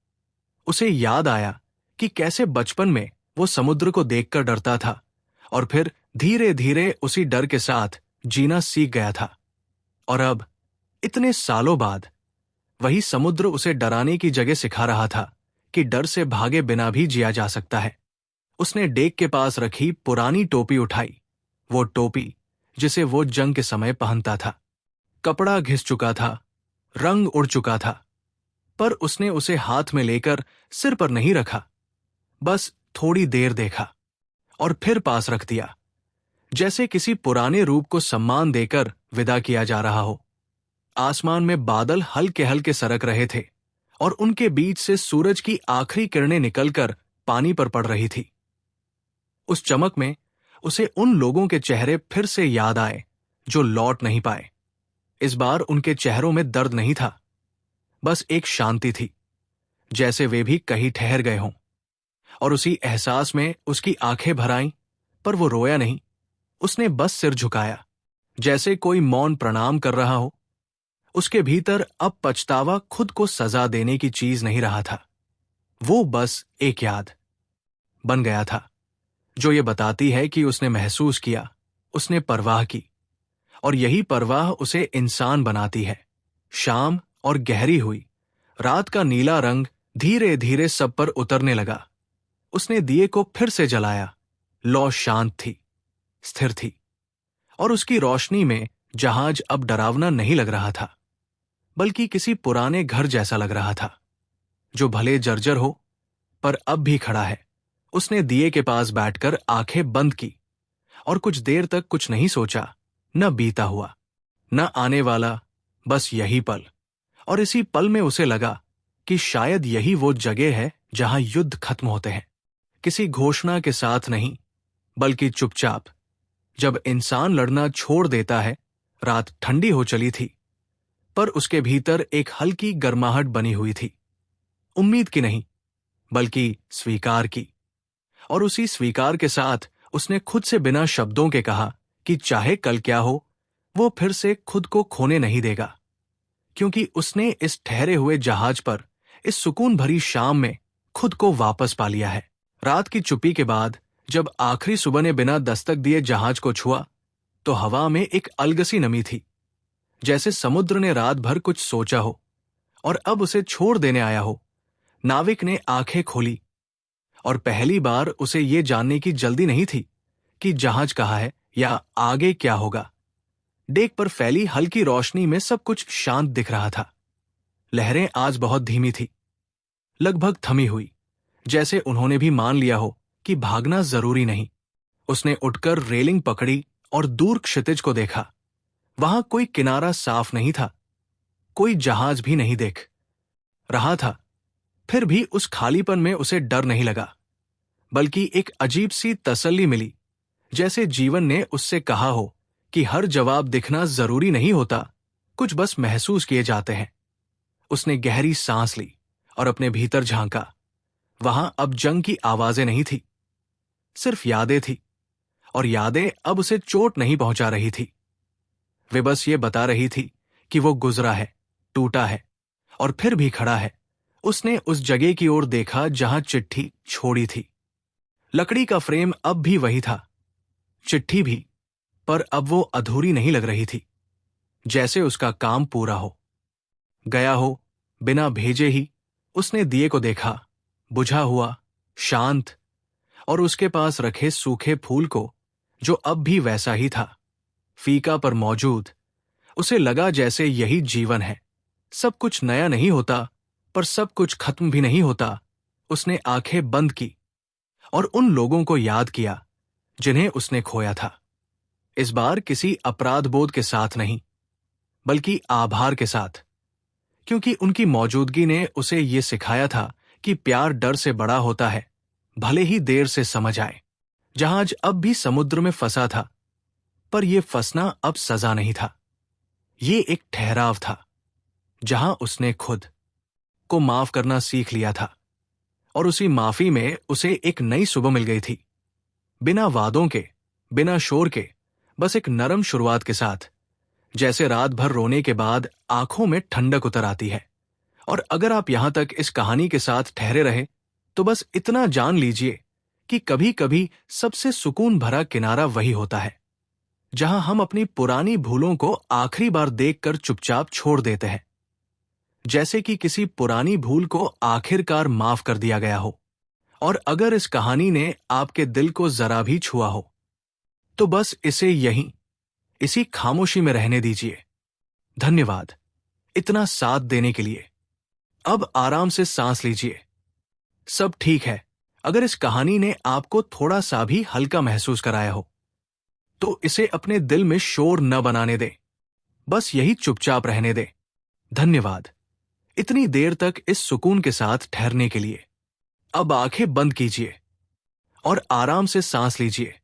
उसे याद आया कि कैसे बचपन में वो समुद्र को देखकर डरता था और फिर धीरे धीरे उसी डर के साथ जीना सीख गया था। और अब इतने सालों बाद वही समुद्र उसे डराने की जगह सिखा रहा था कि डर से भागे बिना भी जिया जा सकता है। उसने डेक के पास रखी पुरानी टोपी उठाई, वो टोपी जिसे वो जंग के समय पहनता था। कपड़ा घिस चुका था, रंग उड़ चुका था, पर उसने उसे हाथ में लेकर सिर पर नहीं रखा, बस थोड़ी देर देखा और फिर पास रख दिया, जैसे किसी पुराने रूप को सम्मान देकर विदा किया जा रहा हो। आसमान में बादल हल्के हल्के सरक रहे थे और उनके बीच से सूरज की आखिरी किरणें निकलकर पानी पर पड़ रही थी। उस चमक में उसे उन लोगों के चेहरे फिर से याद आए जो लौट नहीं पाए। इस बार उनके चेहरों में दर्द नहीं था, बस एक शांति थी, जैसे वे भी कहीं ठहर गए हों। और उसी एहसास में उसकी आंखें भर आईं, पर वो रोया नहीं। उसने बस सिर झुकाया, जैसे कोई मौन प्रणाम कर रहा हो। उसके भीतर अब पछतावा खुद को सजा देने की चीज नहीं रहा था, वो बस एक याद बन गया था जो ये बताती है कि उसने महसूस किया, उसने परवाह की, और यही परवाह उसे इंसान बनाती है। शाम और गहरी हुई, रात का नीला रंग धीरे धीरे सब पर उतरने लगा। उसने दिए को फिर से जलाया। लौ शांत थी, स्थिर थी, और उसकी रोशनी में जहाज अब डरावना नहीं लग रहा था, बल्कि किसी पुराने घर जैसा लग रहा था, जो भले जर्जर हो पर अब भी खड़ा है। उसने दिए के पास बैठकर आंखें बंद की और कुछ देर तक कुछ नहीं सोचा, न बीता हुआ, न आने वाला, बस यही पल। और इसी पल में उसे लगा कि शायद यही वो जगह है जहां युद्ध खत्म होते हैं, किसी घोषणा के साथ नहीं, बल्कि चुपचाप, जब इंसान लड़ना छोड़ देता है। रात ठंडी हो चली थी, पर उसके भीतर एक हल्की गर्माहट बनी हुई थी, उम्मीद की नहीं, बल्कि स्वीकार की। और उसी स्वीकार के साथ उसने खुद से बिना शब्दों के कहा कि चाहे कल क्या हो, वो फिर से खुद को खोने नहीं देगा, क्योंकि उसने इस ठहरे हुए जहाज पर, इस सुकून भरी शाम में खुद को वापस पा लिया है। रात की चुप्पी के बाद जब आखिरी सुबह ने बिना दस्तक दिए जहाज को छुआ, तो हवा में एक अलगसी नमी थी, जैसे समुद्र ने रात भर कुछ सोचा हो और अब उसे छोड़ देने आया हो। नाविक ने आंखें खोली, और पहली बार उसे ये जानने की जल्दी नहीं थी कि जहाज कहाँ है या आगे क्या होगा। डेक पर फैली हल्की रोशनी में सब कुछ शांत दिख रहा था, लहरें आज बहुत धीमी थी, लगभग थमी हुई, जैसे उन्होंने भी मान लिया हो कि भागना जरूरी नहीं। उसने उठकर रेलिंग पकड़ी और दूर क्षितिज को देखा। वहां कोई किनारा साफ नहीं था, कोई जहाज भी नहीं देख रहा था। फिर भी उस खालीपन में उसे डर नहीं लगा, बल्कि एक अजीब सी तसल्ली मिली, जैसे जीवन ने उससे कहा हो कि हर जवाब दिखना जरूरी नहीं होता, कुछ बस महसूस किए जाते हैं। उसने गहरी सांस ली और अपने भीतर झांका। वहां अब जंग की आवाजें नहीं थी, सिर्फ यादें थी, और यादें अब उसे चोट नहीं पहुंचा रही थी। वे बस ये बता रही थी कि वो गुजरा है, टूटा है, और फिर भी खड़ा है। उसने उस जगह की ओर देखा जहां चिट्ठी छोड़ी थी। लकड़ी का फ्रेम अब भी वही था, चिट्ठी भी, पर अब वो अधूरी नहीं लग रही थी, जैसे उसका काम पूरा हो गया हो। बिना भेजे ही उसने दिए को देखा, बुझा हुआ, शांत, और उसके पास रखे सूखे फूल को, जो अब भी वैसा ही था, फीका पर मौजूद। उसे लगा जैसे यही जीवन है, सब कुछ नया नहीं होता, पर सब कुछ खत्म भी नहीं होता। उसने आंखें बंद की और उन लोगों को याद किया जिन्हें उसने खोया था। इस बार किसी अपराध बोध के साथ नहीं, बल्कि आभार के साथ, क्योंकि उनकी मौजूदगी ने उसे ये सिखाया था कि प्यार डर से बड़ा होता है, भले ही देर से समझ आए। जहाज अब भी समुद्र में फंसा था, पर यह फंसना अब सजा नहीं था, ये एक ठहराव था, जहां उसने खुद को माफ करना सीख लिया था। और उसी माफी में उसे एक नई सुबह मिल गई थी, बिना वादों के, बिना शोर के, बस एक नरम शुरुआत के साथ, जैसे रात भर रोने के बाद आंखों में ठंडक उतर आती है। और अगर आप यहां तक इस कहानी के साथ ठहरे रहे, तो बस इतना जान लीजिए कि कभी कभी सबसे सुकून भरा किनारा वही होता है, जहां हम अपनी पुरानी भूलों को आखिरी बार देखकर चुपचाप छोड़ देते हैं, जैसे कि किसी पुरानी भूल को आखिरकार माफ कर दिया गया हो। और अगर इस कहानी ने आपके दिल को जरा भी छुआ हो, तो बस इसे यहीं, इसी खामोशी में रहने दीजिए। धन्यवाद इतना साथ देने के लिए। अब आराम से सांस लीजिए, सब ठीक है। अगर इस कहानी ने आपको थोड़ा सा भी हल्का महसूस कराया हो, तो इसे अपने दिल में शोर न बनाने दे, बस यही चुपचाप रहने दे। धन्यवाद इतनी देर तक इस सुकून के साथ ठहरने के लिए। अब आंखें बंद कीजिए और आराम से सांस लीजिए।